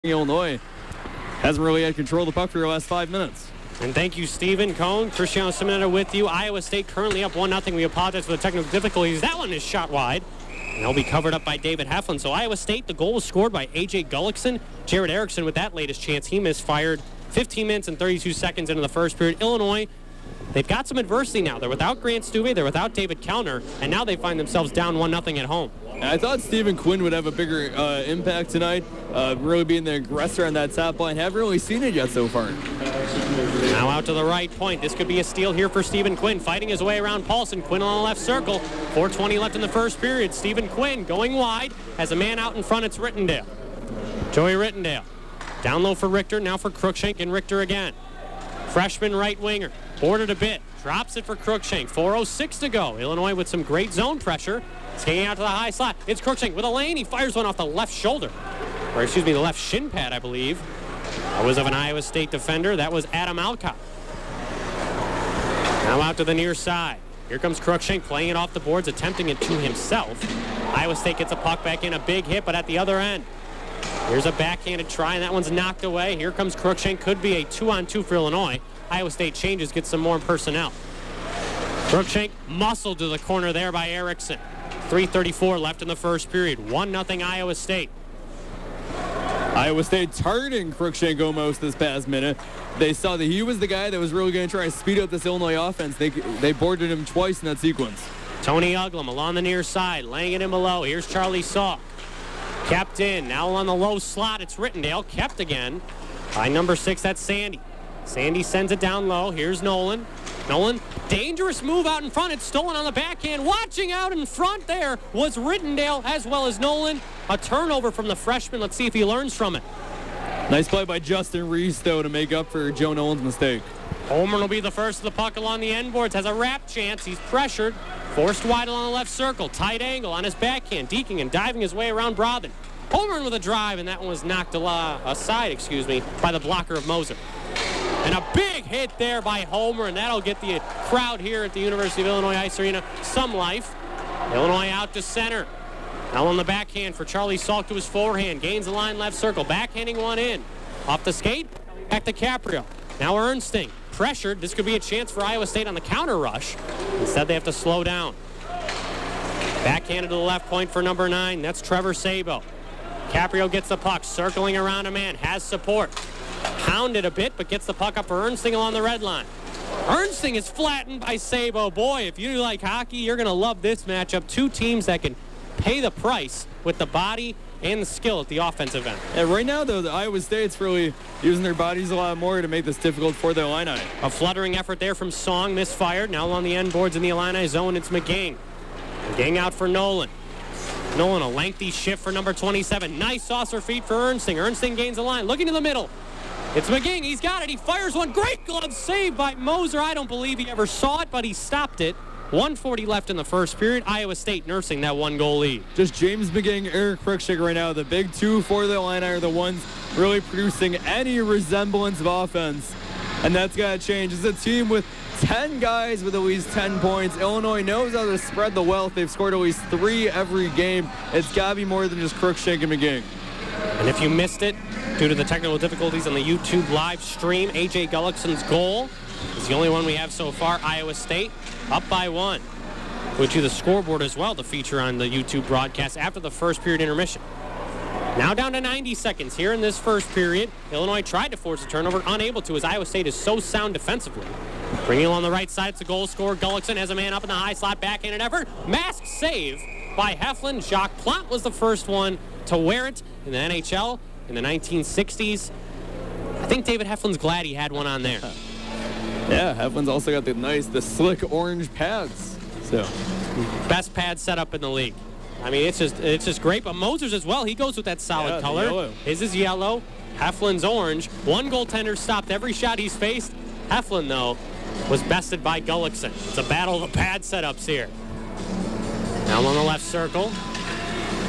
Illinois hasn't really had control of the puck for the last 5 minutes. And thank you, Stephen Cohn. Cristiano Simonetta with you. Iowa State currently up 1-0. We apologize for the technical difficulties. That one is shot wide. And they'll be covered up by David Heflin. So Iowa State, the goal was scored by A.J. Gullickson. Jared Erickson with that latest chance. He misfired 15 minutes and 32 seconds into the first period. Illinois, they've got some adversity now. They're without Grant Stube. They're without David Kellner. And now they find themselves down 1-0 at home. I thought Stephen Quinn would have a bigger impact tonight, really being the aggressor on that top line. Haven't really seen it yet so far. Now out to the right point. This could be a steal here for Stephen Quinn, fighting his way around Paulson. Quinn on the left circle. 4:20 left in the first period. Stephen Quinn going wide. Has a man out in front. It's Rittendale. Joey Rittendale. Down low for Richter. Now for Cruikshank and Richter again. Freshman right winger. Boarded a bit. Drops it for Cruikshank. 4:06 to go. Illinois with some great zone pressure. Skating out to the high slot. It's Cruikshank with a lane. He fires one off the left shoulder. Or excuse me, the left shin pad, I believe. That was of an Iowa State defender. That was Adam Alcott. Now out to the near side. Here comes Cruikshank playing it off the boards, attempting it to himself. Iowa State gets a puck back in, a big hit, but at the other end. Here's a backhanded try, and that one's knocked away. Here comes Cruikshank. Could be a 2-on-2 for Illinois. Iowa State changes, gets some more personnel. Cruikshank muscled to the corner there by Erickson. 3:34 left in the first period. 1-0 Iowa State. Iowa State targeting Cruikshank almost this past minute. They saw that he was the guy that was really going to try and speed up this Illinois offense. They boarded him twice in that sequence. Tony Uglum along the near side, laying it in below. Here's Charlie Salk. Kept in. Now on the low slot, it's Rittendale. Kept again by number 6, that's Sandy. Sandy sends it down low. Here's Nolan. Nolan, dangerous move out in front. It's stolen on the backhand. Watching out in front there was Rittendale as well as Nolan. A turnover from the freshman. Let's see if he learns from it. Nice play by Justin Reese, though, to make up for Joe Nolan's mistake. Holmgren will be the first of the puck along the end boards. Has a wrap chance. He's pressured. Forced wide along the left circle. Tight angle on his backhand. Deking and diving his way around Brothen. Holmgren with a drive, and that one was knocked aside, by the blocker of Moser. And a big hit there by Homer, and that'll get the crowd here at the University of Illinois Ice Arena some life. Illinois out to center. Now on the backhand for Charlie Salk to his forehand. Gains the line left circle. Backhanding one in. Off the skate. Back to Caprio. Now Ernsting. Pressured. This could be a chance for Iowa State on the counter rush. Instead, they have to slow down. Backhanded to the left point for number 9. That's Trevor Sabo. Caprio gets the puck. Circling around a man. Has support. Hounded a bit, but gets the puck up for Ernsting along the red line. Ernsting is flattened by Sabo. Boy, if you like hockey, you're going to love this matchup. Two teams that can pay the price with the body and the skill at the offensive end. Yeah, right now, though, the Iowa State's really using their bodies a lot more to make this difficult for the Illini. A fluttering effort there from Song, misfired. Now on the end boards in the Illini zone, it's McGing. McGing out for Nolan. Nolan, a lengthy shift for number 27. Nice saucer feed for Ernsting. Ernsting gains the line, looking to the middle. It's McGing. He's got it. He fires one. Great glove save by Moser. I don't believe he ever saw it, but he stopped it. 1:40 left in the first period. Iowa State nursing that one-goal lead. Just James McGing, Eric Cruikshank right now. The big two for the Illini are the ones really producing any resemblance of offense. And that's got to change. It's a team with 10 guys with at least 10 points. Illinois knows how to spread the wealth. They've scored at least 3 every game. It's got to be more than just Cruikshank and McGing. And if you missed it, due to the technical difficulties on the YouTube live stream, A.J. Gullickson's goal is the only one we have so far. Iowa State up by 1. We'll do the scoreboard as well to feature on the YouTube broadcast after the first period intermission. Now down to 90 seconds here in this first period. Illinois tried to force a turnover, unable to, as Iowa State is so sound defensively. Bringing along the right side, it's a goal scorer. Gullickson has a man up in the high slot, backhanded effort. Mask save by Heflin. Jacques Plante was the first one to wear it in the NHL in the 1960s. I think David Heflin's glad he had one on there. Yeah, Heflin's also got the slick orange pads. So, best pad setup in the league. I mean, it's just great. But Moser's as well. He goes with that solid color. His is yellow. Heflin's orange. One goaltender stopped every shot he's faced. Heflin, though, was bested by Gullickson. It's a battle of the pad setups here. Now on the left circle.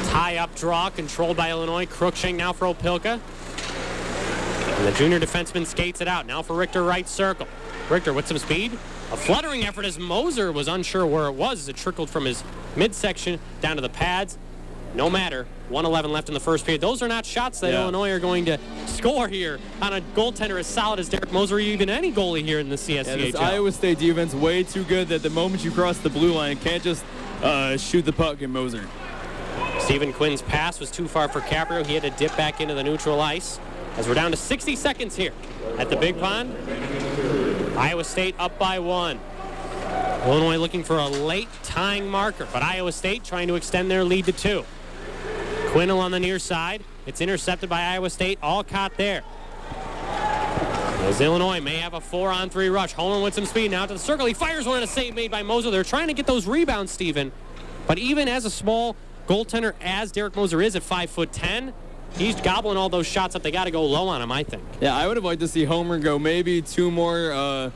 Tie-up draw controlled by Illinois. Cruikshank now for Opilka. And the junior defenseman skates it out. Now for Richter, right circle. Richter with some speed. A fluttering effort as Moser was unsure where it was as it trickled from his midsection down to the pads. no matter. 1:11 left in the first period. Those are not shots that Illinois are going to score here on a goaltender as solid as Derek Moser or even any goalie here in the CSCHL. This Iowa State defense way too good that the moment you cross the blue line, can't just shoot the puck in Moser. Stephen Quinn's pass was too far for Caprio. He had to dip back into the neutral ice. As we're down to 60 seconds here at the Big Pond. Iowa State up by 1. Illinois looking for a late tying marker, but Iowa State trying to extend their lead to 2. Quinnell on the near side. It's intercepted by Iowa State. Alcott there. As Illinois may have a 4-on-3 rush. Holman with some speed now to the circle. He fires one and a save made by Moser. They're trying to get those rebounds, Stephen. But even as a small goaltender as Derek Moser is at 5'10", he's gobbling all those shots up. They got to go low on him, I think. Yeah, I would have liked to see Homer go maybe two more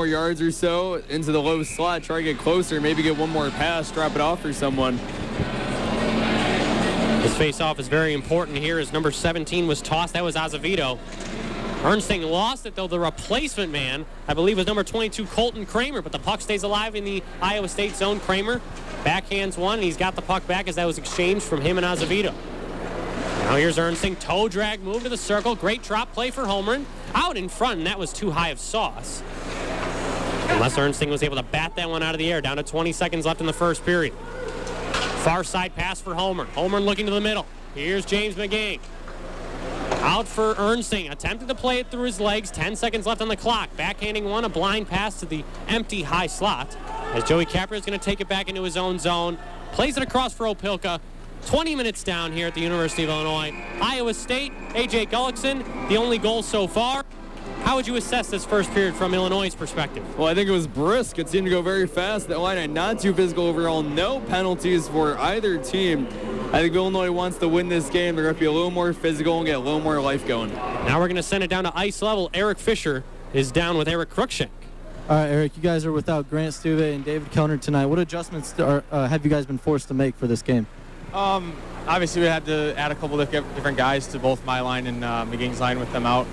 yards or so into the low slot, try to get closer, maybe get one more pass, drop it off for someone. This face-off is very important here as number 17 was tossed. That was Azevedo. Ernsting lost it, though. The replacement man, I believe, was number 22, Colton Kramer, but the puck stays alive in the Iowa State zone. Kramer backhands one, and he's got the puck back as that was exchanged from him and Azevedo. Now here's Ernsting, toe drag, move to the circle. Great drop play for Holmgren. Out in front, and that was too high of sauce. Unless Ernsting was able to bat that one out of the air. Down to 20 seconds left in the first period. Far side pass for Holmgren. Holmgren looking to the middle. Here's James McGee. Out for Ernsting. Attempted to play it through his legs. 10 seconds left on the clock. Backhanding one, a blind pass to the empty high slot. As Joey Caprio is going to take it back into his own zone. Plays it across for Opilka. 20 minutes down here at the University of Illinois. Iowa State, A.J. Gullickson, the only goal so far. How would you assess this first period from Illinois' perspective? Well, I think it was brisk. It seemed to go very fast. The Illini not too physical overall. No penalties for either team. I think Illinois wants to win this game. They're going to be a little more physical and get a little more life going. Now we're going to send it down to ice level. Eric Fisher is down with Eric Cruikshank. All right, Eric, you guys are without Grant Stuve and David Kellner tonight. What adjustments have you guys been forced to make for this game? Obviously, we had to add a couple of different guys to both my line and McGee's line with them out.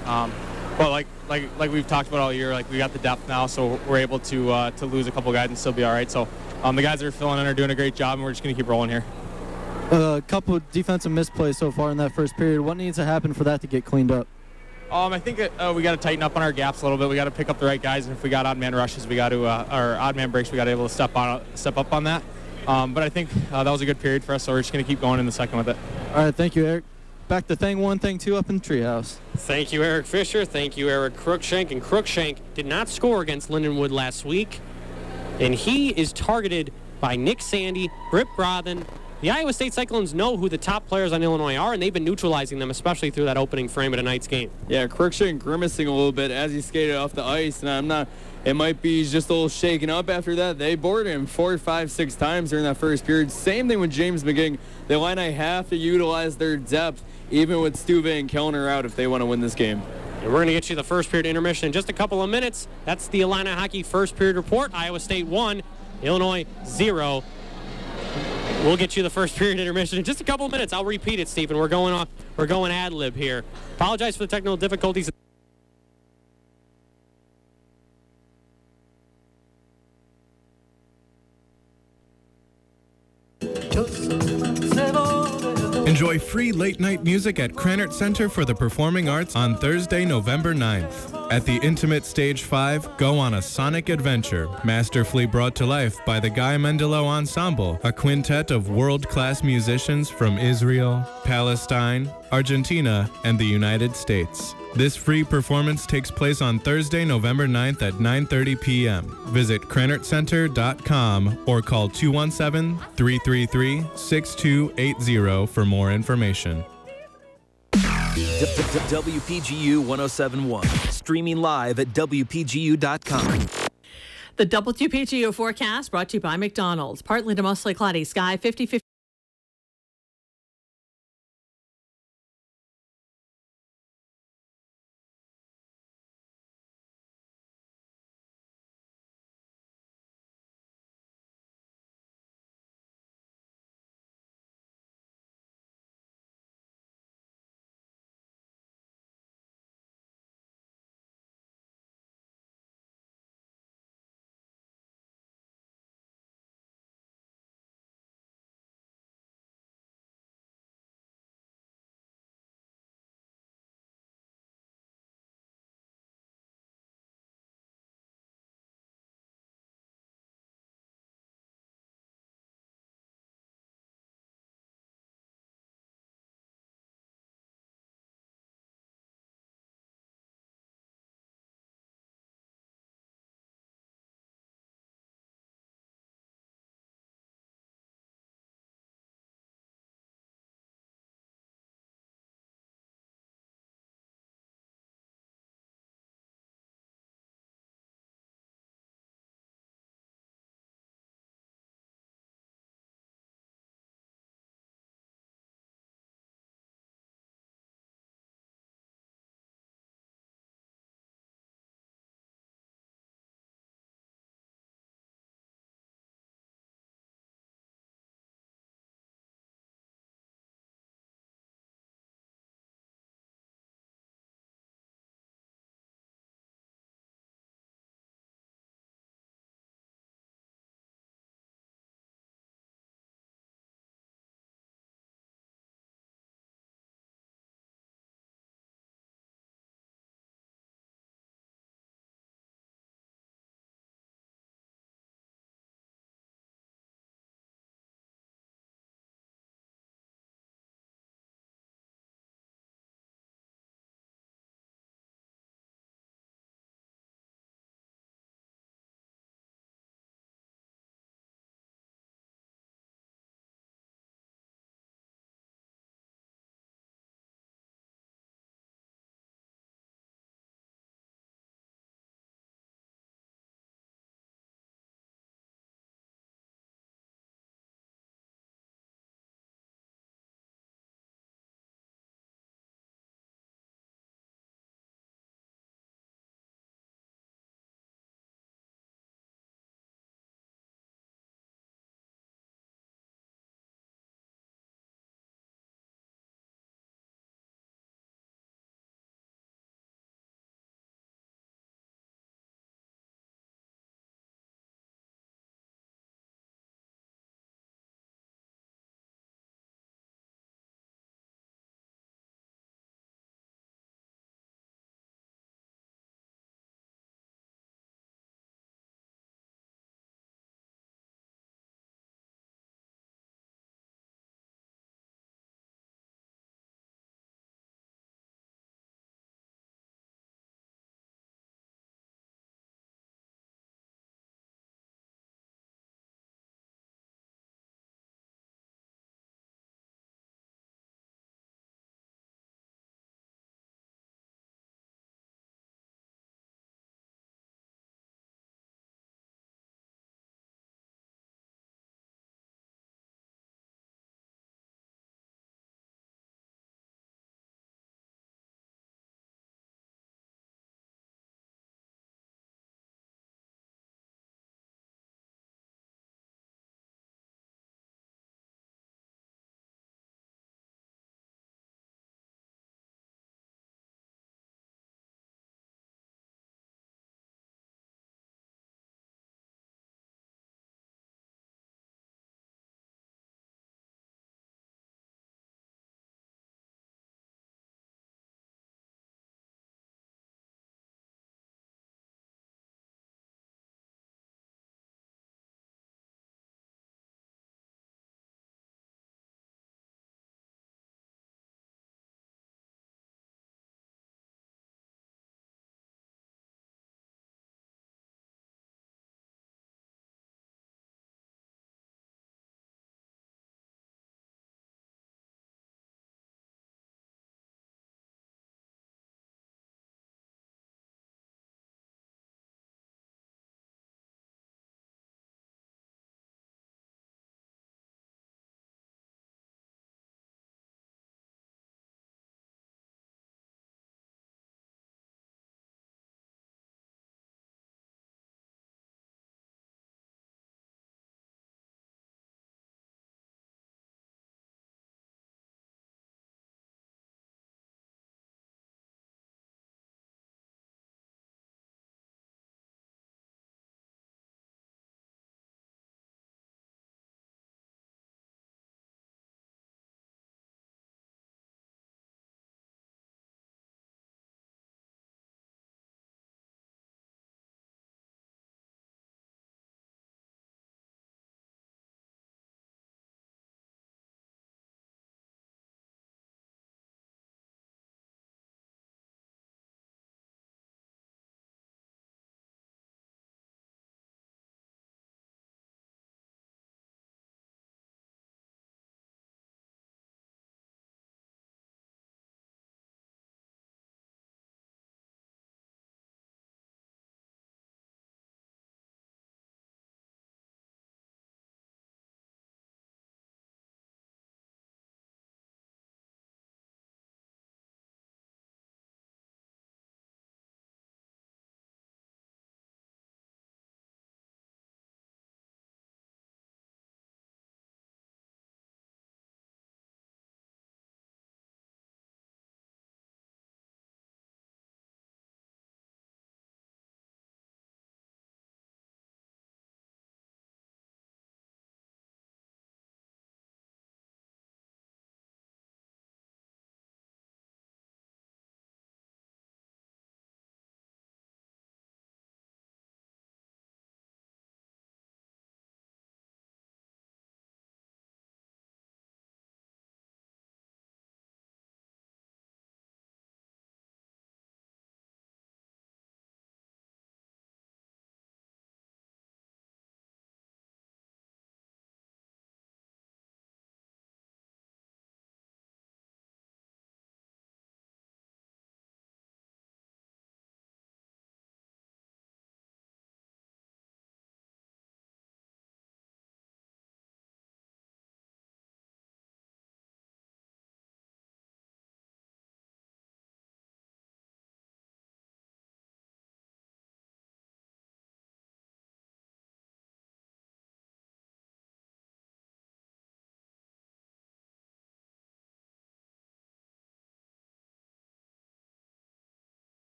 But like we've talked about all year, like we got the depth now, so we're able to lose a couple guys and still be all right. So the guys that are filling in are doing a great job, and we're just going to keep rolling here. A couple of defensive misplays so far in that first period. What needs to happen for that to get cleaned up? I think we got to tighten up on our gaps a little bit. We got to pick up the right guys, and if we got odd man rushes, we got to or odd man breaks, we got to be able to step up on that. But I think that was a good period for us, so we're just going to keep going in the second with it. All right, thank you, Eric. Back to thing one, thing two up in the treehouse. Thank you, Eric Fisher. Thank you, Eric Cruikshank. And Cruikshank did not score against Lindenwood last week. And he is targeted by Nick Sandy, Britt Brothen. The Iowa State Cyclones know who the top players on Illinois are, and they've been neutralizing them, especially through that opening frame of tonight's game. Yeah, Cruikshank grimacing a little bit as he skated off the ice, and it might be he's just a little shaken up after that. They boarded him 4, 5, 6 times during that first period. Same thing with James McGee. The Illini have to utilize their depth, even with Stuve and Kellner out, if they want to win this game. And we're going to get you the first period intermission in just a couple of minutes. That's the Illini hockey first period report. Iowa State 1, Illinois 0. We'll get you the first period intermission in just a couple of minutes. I'll repeat it, Stephen. We're going ad lib here. Apologize for the technical difficulties. Enjoy free late-night music at Krannert Center for the Performing Arts on Thursday, November 9th. At the Intimate Stage 5, go on a sonic adventure, masterfully brought to life by the Guy Mendelow Ensemble, a quintet of world-class musicians from Israel, Palestine, Argentina, and the United States. This free performance takes place on Thursday, November 9th at 9:30 p.m. Visit KrannertCenter.com or call 217-333-6280 for more information. WPGU 107.1, streaming live at WPGU.com. The WPGU forecast brought to you by McDonald's. Partly to mostly cloudy sky, 50-50.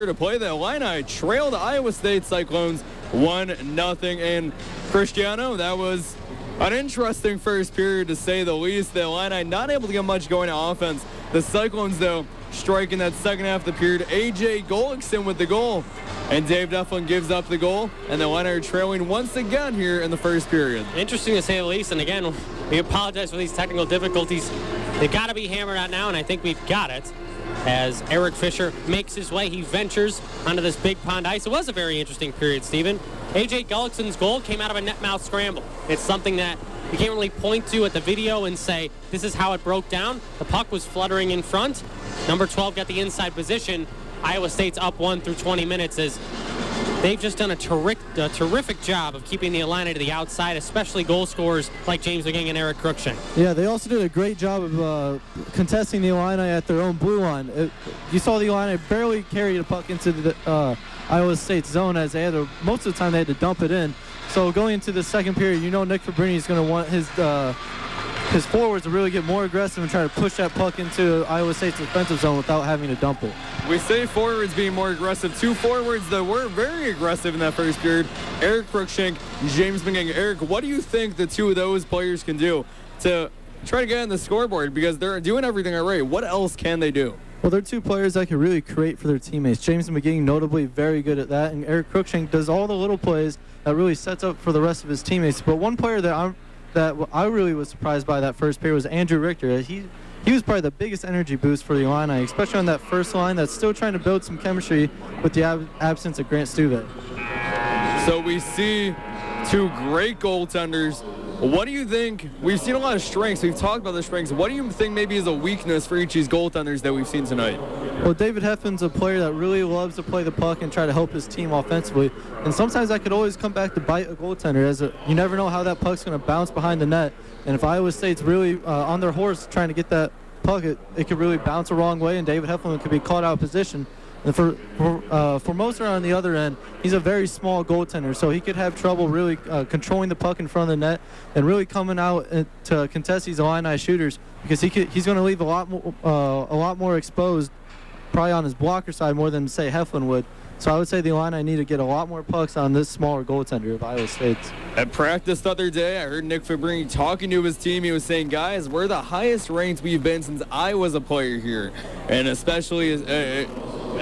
To play, the Illini trailed Iowa State Cyclones 1-0. And Cristiano, that was an interesting first period to say the least. The Illini not able to get much going on offense. The Cyclones, though, striking that second half of the period. A.J. Golickson with the goal. And Dave Deflin gives up the goal. And the Illini are trailing once again here in the first period. Interesting to say the least. And again, we apologize for these technical difficulties. They've got to be hammered out now, and I think we've got it. As Eric Fisher makes his way, he ventures onto this big pond ice. It was a very interesting period, Stephen. A.J. Gullickson's goal came out of a net mouth scramble. It's something that you can't really point to at the video and say, this is how it broke down. The puck was fluttering in front. Number 12 got the inside position. Iowa State's up 1 through 20 minutes as they've just done a terrific job of keeping the Illini to the outside, especially goal scorers like James McGing and Eric Cruikshank. Yeah, they also did a great job of contesting the Illini at their own blue line. You saw the Illini barely carry the puck into the Iowa State zone, as they had to, most of the time they had to dump it in. So going into the second period, you know Nick Fabrini is going to want his forwards to really get more aggressive and try to push that puck into Iowa State's defensive zone without having to dump it. We say forwards being more aggressive. Two forwards that were very aggressive in that first period. Eric Cruikshank, James McGing. Eric, what do you think the two of those players can do to try to get on the scoreboard? Because they're doing everything right. What else can they do? Well, they're two players that can really create for their teammates. James McGing, notably very good at that, and Eric Cruikshank does all the little plays that really sets up for the rest of his teammates. But one player that I really was surprised by that first period was Andrew Richter. He was probably the biggest energy boost for the Illini, especially on that first line that's still trying to build some chemistry with the absence of Grant Stuve. So we see two great goaltenders. What do you think? We've seen a lot of strengths. We've talked about the strengths. What do you think maybe is a weakness for each of these goaltenders that we've seen tonight? Well, David Heffman's a player that really loves to play the puck and try to help his team offensively. And sometimes that could always come back to bite a goaltender. You never know how that puck's going to bounce behind the net. And if Iowa State's really on their horse trying to get that puck, it could really bounce the wrong way, and David Heffman could be caught out of position. And for Formosa on the other end, he's a very small goaltender, so he could have trouble really controlling the puck in front of the net and really coming out to contest these Illini shooters, because he's going to leave a lot more exposed, probably on his blocker side more than, say, Hefflin would. So I would say the Illini need to get a lot more pucks on this smaller goaltender of Iowa State's. At practice the other day, I heard Nick Fabrini talking to his team. He was saying, guys, we're the highest ranked we've been since I was a player here, and especially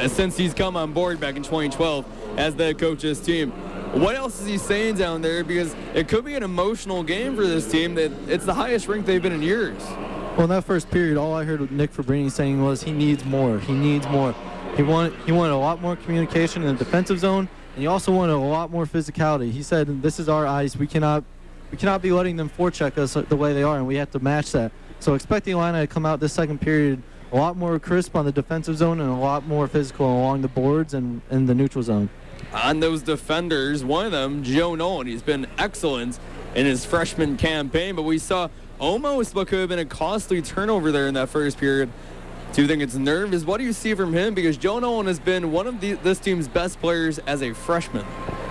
since he's come on board back in 2012 as the coach of his team. What else is he saying down there? Because it could be an emotional game for this team. That it's the highest ranked they've been in years. Well, in that first period, all I heard Nick Fabrini saying was he needs more. He needs more. He wanted a lot more communication in the defensive zone, and he also wanted a lot more physicality. He said, this is our ice. We cannot be letting them forecheck us the way they are, and we have to match that. So expect the Illini to come out this second period a lot more crisp on the defensive zone and a lot more physical along the boards and in the neutral zone. On those defenders, one of them, Joe Nolan, he's been excellent in his freshman campaign, but we saw almost what could have been a costly turnover there in that first period. Do you think it's nervous? What do you see from him? Because Joe Nolan has been one of this team's best players as a freshman.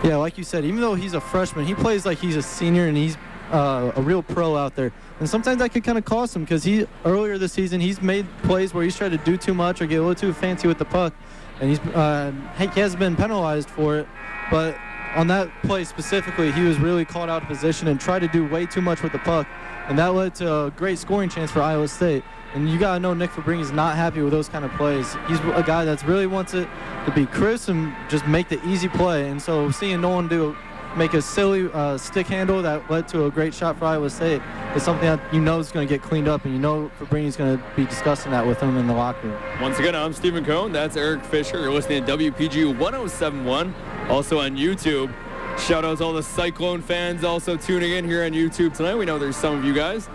Yeah, like you said, even though he's a freshman, he plays like he's a senior, and he's a real pro out there. And sometimes that could kind of cost him, because earlier this season he's made plays where he's tried to do too much or get a little too fancy with the puck, and he has been penalized for it. But on that play specifically, he was really called out of position and tried to do way too much with the puck, and that led to a great scoring chance for Iowa State. And you gotta know Nick Fabrini is not happy with those kind of plays. He's a guy that really wants it to be crisp and just make the easy play. And so seeing Nolan make a silly stick handle that led to a great shot for Iowa State is something that you know is going to get cleaned up, and you know Fabrini's going to be discussing that with him in the locker room. Once again, I'm Stephen Cohn. That's Eric Fisher. You're listening to WPGU 107.1, also on YouTube. Shout out to all the Cyclone fans also tuning in here on YouTube tonight. We know there's some of you guys.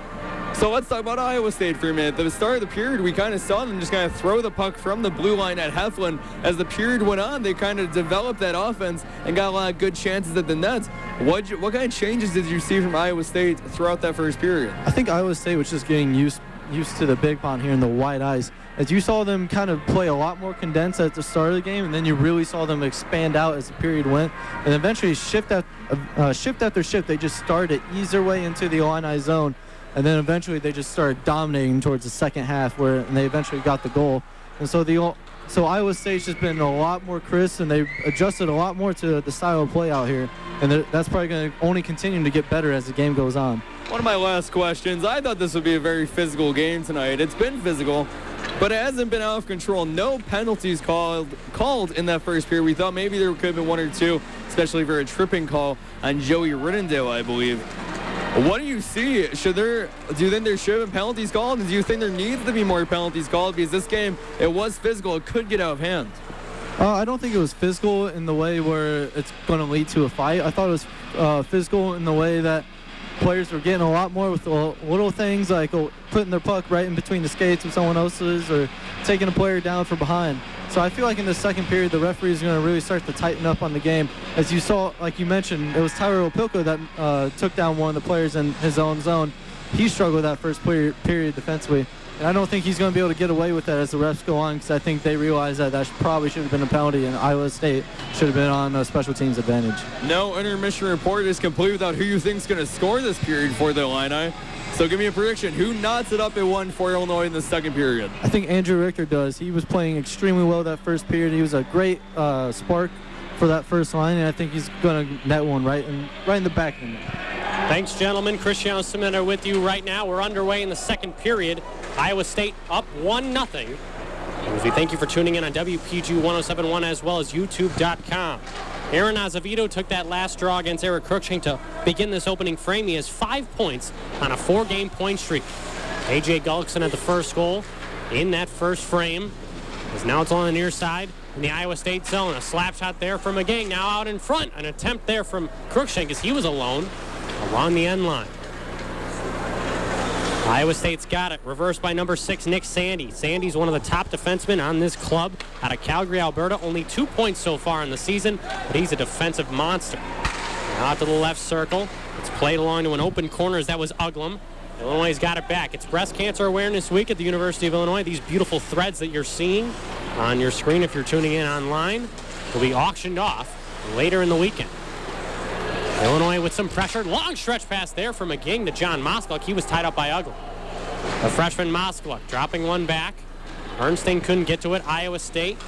So let's talk about Iowa State for a minute. At the start of the period, we kind of saw them just kind of throw the puck from the blue line at Hefflin. As the period went on, they kind of developed that offense and got a lot of good chances at the nets. What kind of changes did you see from Iowa State throughout that first period? I think Iowa State was just getting used to the big pond here in the wide ice. As you saw them kind of play a lot more condensed at the start of the game, and then you really saw them expand out as the period went. And eventually, shift after shift, they just started to ease their way into the Illini zone. And then eventually they just started dominating towards the second half, and they eventually got the goal. And so the so Iowa State's just been a lot more crisp, and they've adjusted a lot more to the style of play out here. And that's probably going to only continue to get better as the game goes on. One of my last questions, I thought this would be a very physical game tonight. It's been physical, but it hasn't been out of control. No penalties called in that first period. We thought maybe there could have been one or two, especially for a tripping call on Joey Riddendale, I believe. What do you see? Do you think there should have been penalties called? And do you think there needs to be more penalties called? Because this game, it was physical. It could get out of hand. I don't think it was physical in the way where it's going to lead to a fight. I thought it was physical in the way that players were getting a lot more with little things like putting their puck right in between the skates of someone else's or taking a player down from behind. So I feel like in the second period, the referee is going to really start to tighten up on the game. As you saw, like you mentioned, it was Tyler Opilko that took down one of the players in his own zone. He struggled that first period defensively. And I don't think he's going to be able to get away with that as the refs go on, because I think they realize that probably should have been a penalty, and Iowa State should have been on a special teams advantage. No intermission report is complete without who you think is going to score this period for the Illini. So give me a prediction. Who knots it up at 1 for Illinois in the second period? I think Andrew Richter does. He was playing extremely well that first period. He was a great spark for that first line, and I think he's going to net one right in the back of the net. Thanks, gentlemen. Cristiano Cimento with you right now. We're underway in the second period. Iowa State up 1-0. And we thank you for tuning in on WPG 1071 as well as YouTube.com. Aaron Azevedo took that last draw against Eric Cruikshank to begin this opening frame. He has 5 points on a 4-game point streak. A.J. Gullickson at the first goal in that first frame. As now it's on the near side in the Iowa State zone. A slap shot there from McGing. Now out in front. An attempt there from Cruikshank as he was alone along the end line. Iowa State's got it. Reversed by number 6, Nick Sandy. Sandy's one of the top defensemen on this club out of Calgary, Alberta. Only 2 points so far in the season, but he's a defensive monster. Now out to the left circle. It's played along to an open corner as that was Uglum. Illinois' got it back. It's Breast Cancer Awareness Week at the University of Illinois. These beautiful threads that you're seeing on your screen if you're tuning in online will be auctioned off later in the weekend. Illinois with some pressure. Long stretch pass there from McGing to John Moskalik. He was tied up by Uglum. The freshman Moskalik dropping one back. Ernstein couldn't get to it. Iowa State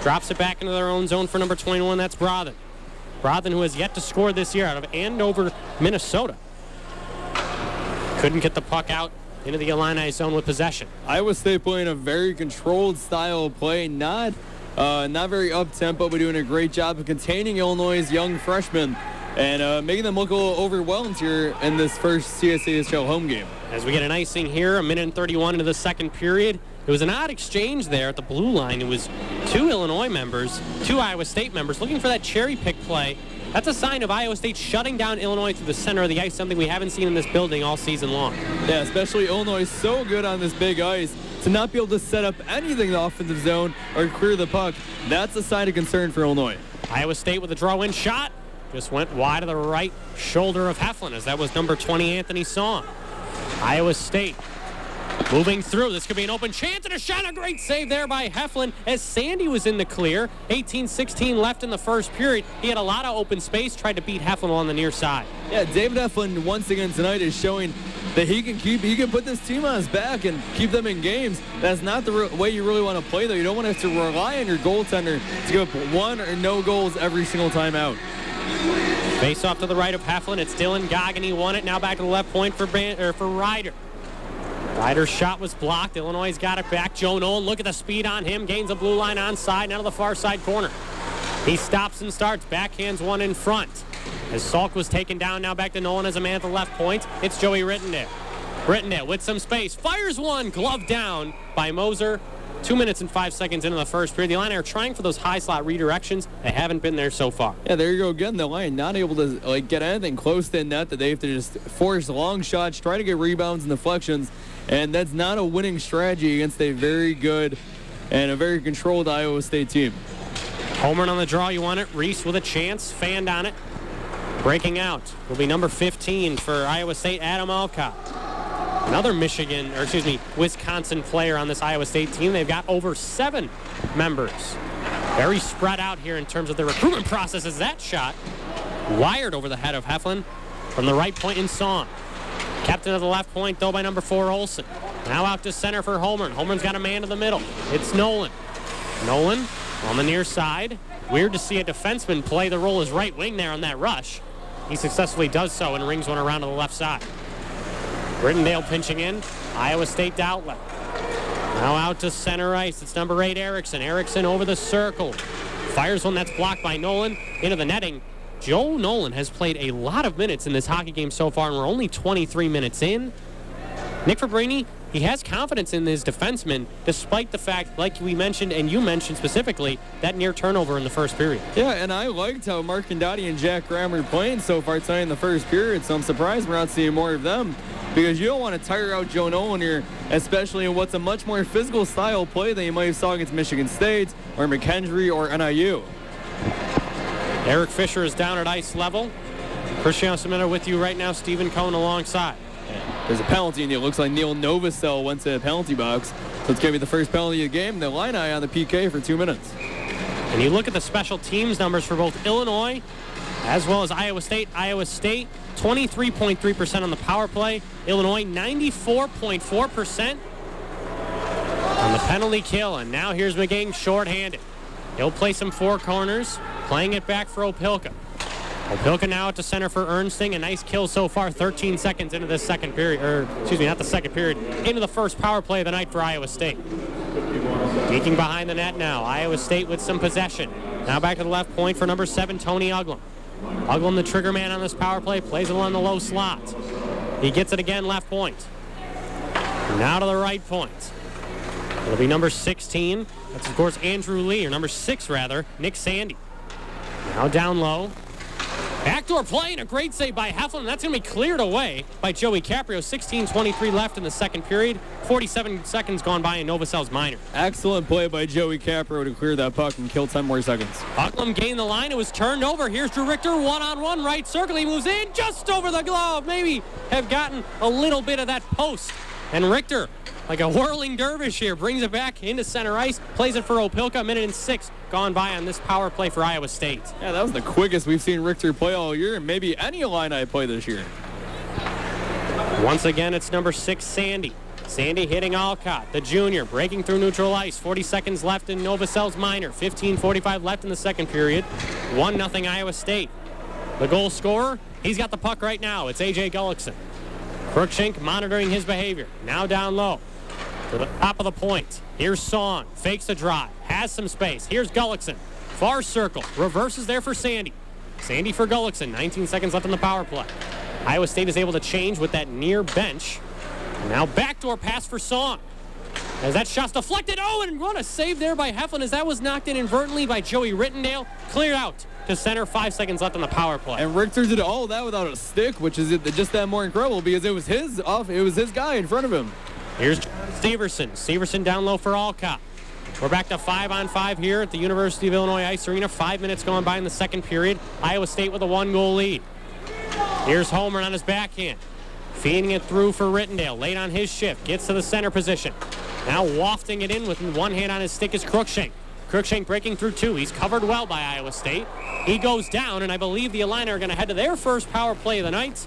drops it back into their own zone for number 21. That's Brothen. Brothen, who has yet to score this year out of Andover, Minnesota. Couldn't get the puck out into the Illini zone with possession. Iowa State playing a very controlled style of play, not very up-tempo, but doing a great job of containing Illinois' young freshmen and making them look a little overwhelmed here in this first CSCHL home game. As we get an icing here, 1:31 into the second period. It was an odd exchange there at the blue line. It was 2 Illinois members, 2 Iowa State members looking for that cherry pick play. That's a sign of Iowa State shutting down Illinois through the center of the ice, something we haven't seen in this building all season long. Yeah, especially Illinois is so good on this big ice to not be able to set up anything in the offensive zone or clear the puck. That's a sign of concern for Illinois. Iowa State with a draw-in shot. Just went wide of the right shoulder of Heflin as that was number 20, Anthony Song. Iowa State moving through. This could be an open chance and a shot. A great save there by Heflin as Sandy was in the clear. 18-16 left in the first period. He had a lot of open space, tried to beat Heflin on the near side. Yeah, David Heflin once again tonight is showing that he can put this team on his back and keep them in games. That's not the way you really want to play, though. You don't want to have to rely on your goaltender to give up 1 or no goals every single time out. Face off to the right of Heflin. It's Dylan Goggin. He won it. Now back to the left point for Ryder. Ryder's shot was blocked. Illinois got it back. Joe Nolan, look at the speed on him. Gains a blue line onside. Now to the far side corner. He stops and starts. Backhands one in front. As Salk was taken down, now back to Nolan as a man at the left point. It's Joey Rittendale. Rittendale with some space. Fires one. Glove down by Moser. 2 minutes and 5 seconds into the first period. The Illini are trying for those high slot redirections. They haven't been there so far. Yeah, there you go again. The Illini not able to get anything close to net, that they have to just force long shots, try to get rebounds and deflections, and that's not a winning strategy against a very good and a very controlled Iowa State team. Holmgren on the draw. You want it. Reese with a chance. Fanned on it. Breaking out will be number 15 for Iowa State, Adam Alcott. Another Wisconsin player on this Iowa State team. They've got over 7 members. Very spread out here in terms of the recruitment process as that shot wired over the head of Heflin from the right point in Song. Captain of the left point, though, by number 4, Olsen. Now out to center for Holmgren. Holmgren's got a man to the middle. It's Nolan. Nolan on the near side. Weird to see a defenseman play the role as right wing there on that rush. He successfully does so and rings one around to the left side. Rittendale pinching in. Iowa State to outlet. Now out to center ice. It's number 8, Erickson. Erickson over the circle. Fires one that's blocked by Nolan into the netting. Joe Nolan has played a lot of minutes in this hockey game so far, and we're only 23 minutes in. Nick Fabrini, he has confidence in his defenseman, despite the fact, like we mentioned, and you mentioned specifically, that near turnover in the first period. Yeah, and I liked how Mark Condotti and Jack Graham are playing so far tonight in the first period, so I'm surprised we're not seeing more of them, because you don't want to tire out Joe Nolan here, especially in what's a much more physical style play than you might have saw against Michigan State or McKendree or NIU. Eric Fisher is down at ice level. Cristiano Cimento with you right now. Stephen Cohn alongside. There's a penalty, and it looks like Neil Novosel went to the penalty box. So it's going to be the first penalty of the game. The Illini on the PK for 2 minutes. And you look at the special teams numbers for both Illinois as well as Iowa State. Iowa State, 23.3% on the power play. Illinois, 94.4% on the penalty kill. And now here's McGing shorthanded. He'll play some four corners, playing it back for Opilka. Opilka now at the center for Ernsting. A nice kill so far, 13 seconds into this second period, or excuse me, not the second period, into the first power play of the night for Iowa State. Peeking behind the net now, Iowa State with some possession. Now back to the left point for number 7, Tony Uglum. Uglum, the trigger man on this power play, plays it along the low slot. He gets it again, left point. Now to the right point. It'll be number 16. That's, of course, Andrew Lee, or number 6, rather, Nick Sandy. Now down low. Backdoor play and a great save by Heflin. That's going to be cleared away by Joey Caprio. 16:23 left in the second period. 47 seconds gone by in Novosel's minor. Excellent play by Joey Caprio to clear that puck and kill 10 more seconds. Uglum gained the line. It was turned over. Here's Drew Richter, one-on-one, right circle. He moves in just over the glove. Maybe have gotten a little bit of that post. And Richter, like a whirling dervish here, brings it back into center ice, plays it for Opilka. 1:06 gone by on this power play for Iowa State. Yeah, that was the quickest we've seen Richter play all year, and maybe any Illini play this year. Once again, it's number 6, Sandy. Sandy hitting Alcott, the junior, breaking through neutral ice. 40 seconds left in Novosel's minor. 15:45 left in the second period. 1-0 Iowa State. The goal scorer, he's got the puck right now. It's A.J. Gullickson. Cruikshank monitoring his behavior. Now down low to the top of the point. Here's Song. Fakes the drive. Has some space. Here's Gullickson. Far circle. Reverses there for Sandy. Sandy for Gullickson. 19 seconds left in the power play. Iowa State is able to change with that near bench. Now backdoor pass for Song. As that shot's deflected. Oh, and what a save there by Heflin as that was knocked in inadvertently by Joey Rittendale. Cleared out to center. 5 seconds left on the power play. And Richter did all that without a stick, which is just that more incredible because it was his guy in front of him. Here's Severson. Severson down low for Alcott. We're back to 5-on-5 here at the University of Illinois Ice Arena. 5 minutes going by in the second period. Iowa State with a 1-goal lead. Here's Homer on his backhand. Feeding it through for Rittendale. Late on his shift. Gets to the center position. Now wafting it in with one hand on his stick is Cruikshank. Cruikshank breaking through 2. He's covered well by Iowa State. He goes down, and I believe the Illini are going to head to their first power play of the night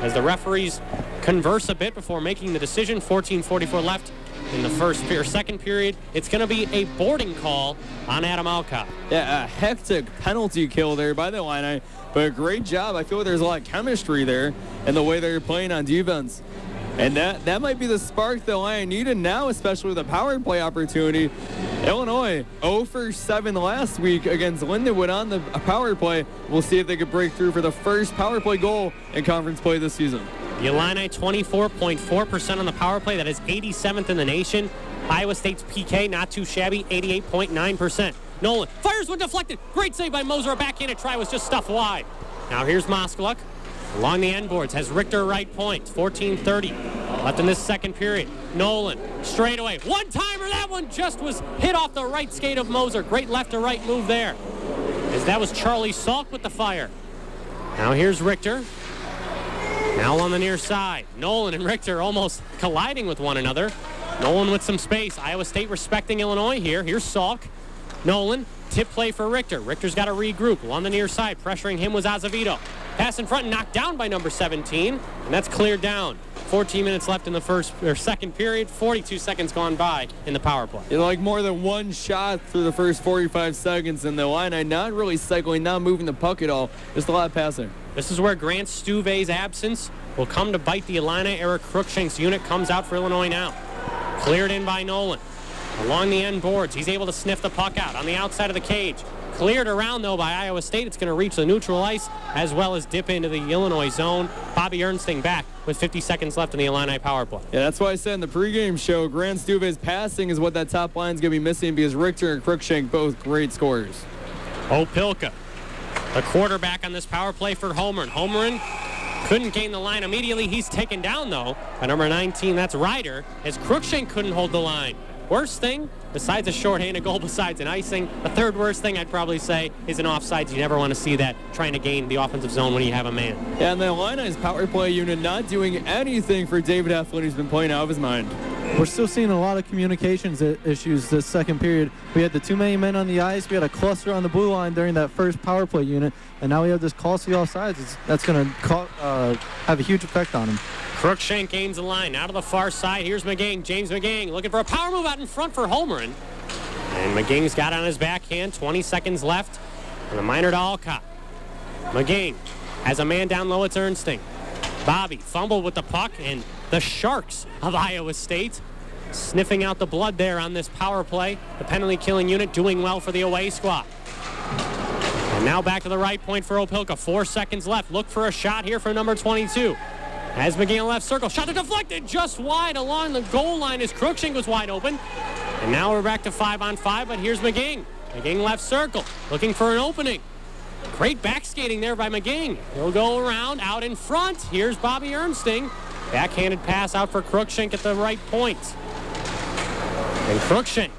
as the referees converse a bit before making the decision. 14:44 left in the second period. It's going to be a boarding call on Adam Alcott. Yeah, a hectic penalty kill there by the Illini, but a great job. I feel like there's a lot of chemistry there in the way they're playing on defense. And that might be the spark the Illini needed now, especially with a power play opportunity. Illinois 0 for 7 last week against Lindenwood on the power play. We'll see if they could break through for the first power play goal in conference play this season. The Illini 24.4% on the power play. That is 87th in the nation. Iowa State's PK, not too shabby, 88.9%. Nolan fires one deflected. Great save by Moser. A backhanded try was just stuffed wide. Now here's Moskaluk. Along the end boards, has Richter right point. 14:30 left in this second period. Nolan, straight away. One-timer, that one just was hit off the right skate of Moser. Great left-to-right move there. As that was Charlie Salk with the fire. Now here's Richter. Now on the near side. Nolan and Richter almost colliding with one another. Nolan with some space. Iowa State respecting Illinois here. Here's Salk. Nolan, tip play for Richter. Richter's got to regroup. On the near side, pressuring him was Azevedo. Pass in front and knocked down by number 17, and that's cleared down. 14 minutes left in the second period, 42 seconds gone by in the power play. Like more than one shot through the first 45 seconds, and the Illini not really cycling, not moving the puck at all, just a lot of passing. This is where Grant Stuve's absence will come to bite the Illini. Eric Cruikshank's unit comes out for Illinois now. Cleared in by Nolan. Along the end boards, he's able to sniff the puck out on the outside of the cage. Cleared around, though, by Iowa State. It's going to reach the neutral ice as well as dip into the Illinois zone. Bobby Ernsting back with 50 seconds left in the Illini power play. Yeah, that's why I said in the pregame show, Grant Stuve's passing is what that top line's going to be missing because Richter and Cruikshank both great scorers. Opilka, the quarterback on this power play for Holmgren. Holmgren couldn't gain the line immediately. He's taken down, though, by number 19. That's Ryder, as Cruikshank couldn't hold the line. Worst thing, besides a shorthanded goal, besides an icing, the third worst thing I'd probably say is an offsides. You never want to see that trying to gain the offensive zone when you have a man. Yeah, and the Illini's power play unit not doing anything for David Heflin, who's been playing out of his mind. We're still seeing a lot of communications issues this second period. We had the too many men on the ice. We had a cluster on the blue line during that first power play unit, and now we have this costly offsides. That's going to have a huge effect on him. Cruikshank gains the line out of the far side. Here's McGing, James McGing, looking for a power move out in front for Holmgren. And McGing's got on his backhand, 20 seconds left, and a minor to Alcott. McGing has a man down low, it's Ernsting. Bobby fumbled with the puck, and the Sharks of Iowa State sniffing out the blood there on this power play. The penalty killing unit doing well for the away squad. And now back to the right point for Opilka. 4 seconds left. Look for a shot here for number 22. As McGing left circle, shot deflected just wide along the goal line as Cruikshank was wide open. And now we're back to 5-on-5, but here's McGing. McGing left circle, looking for an opening. Great back skating there by McGing. He'll go around, out in front. Here's Bobby Ernsting. Backhanded pass out for Cruikshank at the right point. And Cruikshank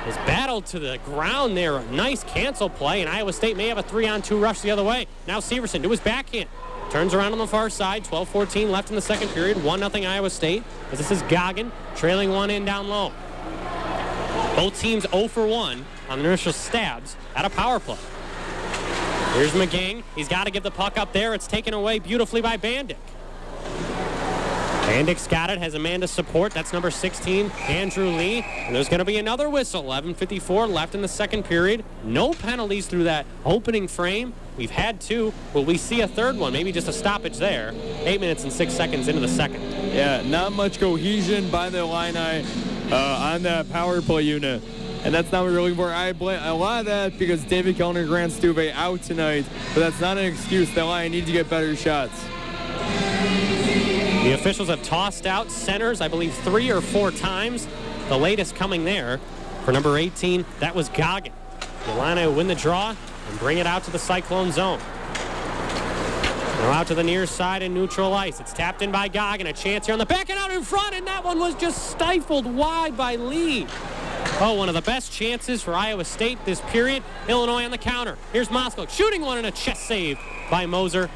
is battled to the ground there. A nice cancel play, and Iowa State may have a 3-on-2 rush the other way. Now Severson to his backhand. Turns around on the far side. 12-14 left in the second period. 1-0 Iowa State. As this is Goggin trailing one in down low. Both teams 0 for 1 on the initial stabs at a power play. Here's McGing. He's got to get the puck up there. It's taken away beautifully by Bandick. Bandick's got it, has a man to support. That's number 16, Andrew Lee. And there's going to be another whistle. 11:54 left in the second period. No penalties through that opening frame. We've had 2. Will we see a third one? Maybe just a stoppage there. 8 minutes and 6 seconds into the second. Yeah, not much cohesion by the Illini on that power play unit. And that's not what we're looking for. I blame a lot of that because David Kellner and Grant Stuve out tonight. But that's not an excuse. The Illini need to get better shots. The officials have tossed out centers, I believe, 3 or 4 times. The latest coming there for number 18, that was Goggin. The Illini will win the draw and bring it out to the Cyclone zone. Now out to the near side in neutral ice. It's tapped in by Goggin. A chance here on the back and out in front, and that one was just stifled wide by Lee. Oh, one of the best chances for Iowa State this period. Illinois on the counter. Here's Moskowitz shooting one and a chest save by Moser.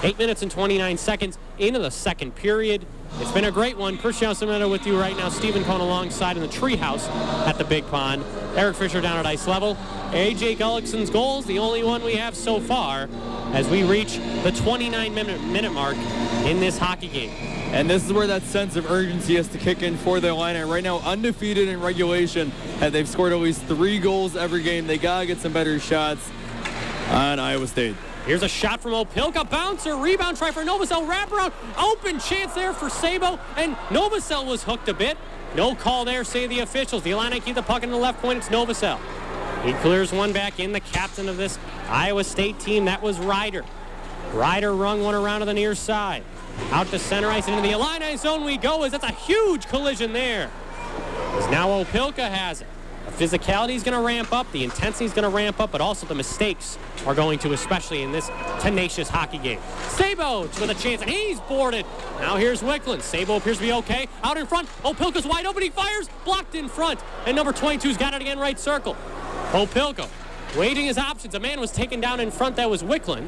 8 minutes and 29 seconds into the second period. It's been a great one. Cristiano Cimento with you right now. Stephen Cohn alongside in the treehouse at the Big Pond. Eric Fisher down at ice level. A.J. Gullickson's goals, the only one we have so far as we reach the 29-minute mark in this hockey game. And this is where that sense of urgency has to kick in for the Illini. Right now, undefeated in regulation, and they've scored at least 3 goals every game. They got to get some better shots on Iowa State. Here's a shot from Opilka, bouncer, rebound try for Novosel, wraparound, open chance there for Sabo, and Novosel was hooked a bit. No call there, say the officials. The Illini keep the puck in the left point, it's Novosel. He clears one back in, the captain of this Iowa State team, that was Ryder. Ryder rung one around to the near side. Out to center ice and into the Illini zone we go, as that's a huge collision there. As now Opilka has it. The physicality is going to ramp up, the intensity is going to ramp up, but also the mistakes are going to, especially in this tenacious hockey game. Sabo with a chance, and he's boarded. Now here's Wicklund. Sabo appears to be okay. Out in front, Opilka's wide open, he fires, blocked in front, and number 22's got it again, right circle. Opilka waiting his options. A man was taken down in front, that was Wicklund.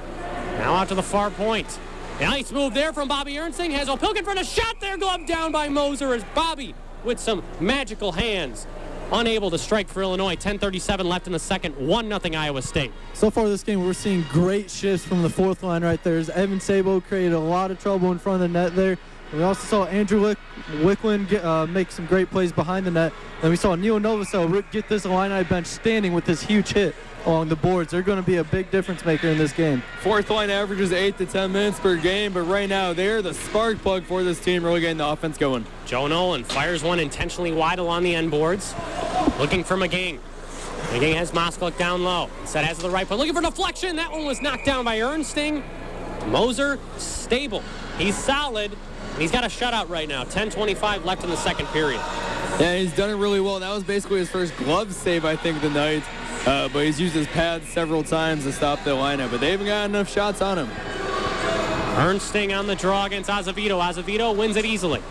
Now out to the far point. Nice move there from Bobby Ernsting. Has Opilka in front, a shot there, glove down by Moser as Bobby with some magical hands. Unable to strike for Illinois. 10:37 left in the second. 1-0 Iowa State. So far this game, we're seeing great shifts from the fourth line right there. As Evan Sabo created a lot of trouble in front of the net there. We also saw Andrew Wicklund make some great plays behind the net. And we saw Neil Novosel get this Illini bench standing with this huge hit along the boards. They're going to be a big difference maker in this game. Fourth line averages 8 to 10 minutes per game, but right now they're the spark plug for this team, really getting the offense going. Joe Nolan fires one intentionally wide along the end boards, looking for McGing. McGing has Moskalik down low. Instead has to the right point, looking for deflection. That one was knocked down by Ernsting. Moser, stable. He's solid. And he's got a shutout right now. 10:25 left in the second period. Yeah, he's done it really well. That was basically his first glove save, I think, of the night. But he's used his pads several times to stop the lineup. But they haven't got enough shots on him. Ernsting on the draw against Azevedo. Azevedo wins it easily.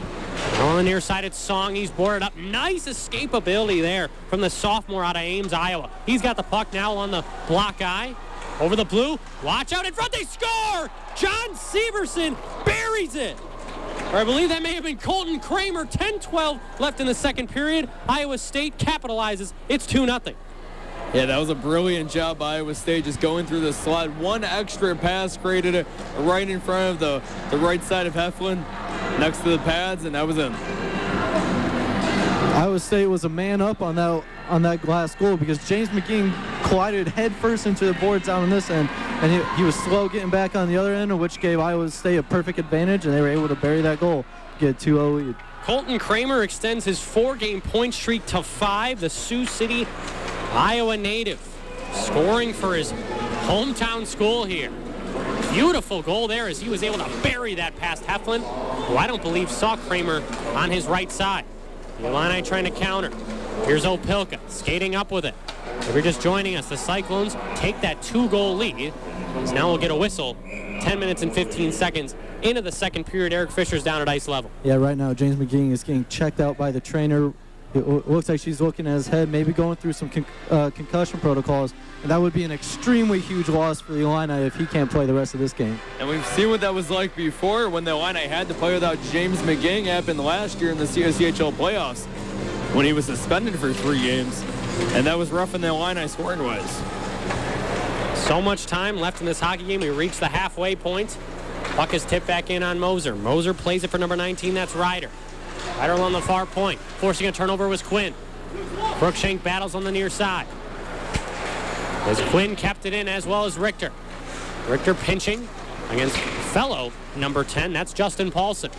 On the near side, it's Song. He's boarded up. Nice escapability there from the sophomore out of Ames, Iowa. He's got the puck now on the block eye. Over the blue. Watch out in front. They score! John Severson buries it. Or I believe that may have been Colton Kramer. 10-12 left in the second period. Iowa State capitalizes. It's 2-0. Yeah, that was a brilliant job by Iowa State, just going through the slot. One extra pass created it right in front of the right side of Heflin, next to the pads, and that was it. Iowa State was a man up on that glass goal because James McGing collided head first into the boards down on this end, and he was slow getting back on the other end, which gave Iowa State a perfect advantage, and they were able to bury that goal, get a 2-0 lead. Colton Kramer extends his 4-game point streak to 5. The Sioux City, Iowa native, scoring for his hometown school here. Beautiful goal there as he was able to bury that past Heflin, who I don't believe saw Kramer on his right side. The Illini trying to counter. Here's Opilka skating up with it. If you're just joining us, the Cyclones take that 2-goal lead. So now we'll get a whistle. 10 minutes and 15 seconds into the second period. Eric Fisher's down at ice level. Yeah, right now James McGing is getting checked out by the trainer. It looks like she's looking at his head, maybe going through some concussion protocols. And that would be an extremely huge loss for the Illini if he can't play the rest of this game. And we've seen what that was like before when the Illini had to play without James McGing. Happened last year in the CSCHL playoffs when he was suspended for 3 games. And that was rough in the Illini scoring-wise. So much time left in this hockey game. We reached the halfway point. Puck is tipped back in on Moser. Moser plays it for number 19. That's Ryder. Ryder along the far point. Forcing a turnover was Quinn. Crookshank battles on the near side. As Quinn kept it in, as well as Richter. Richter pinching against fellow number 10. That's Justin Paulson.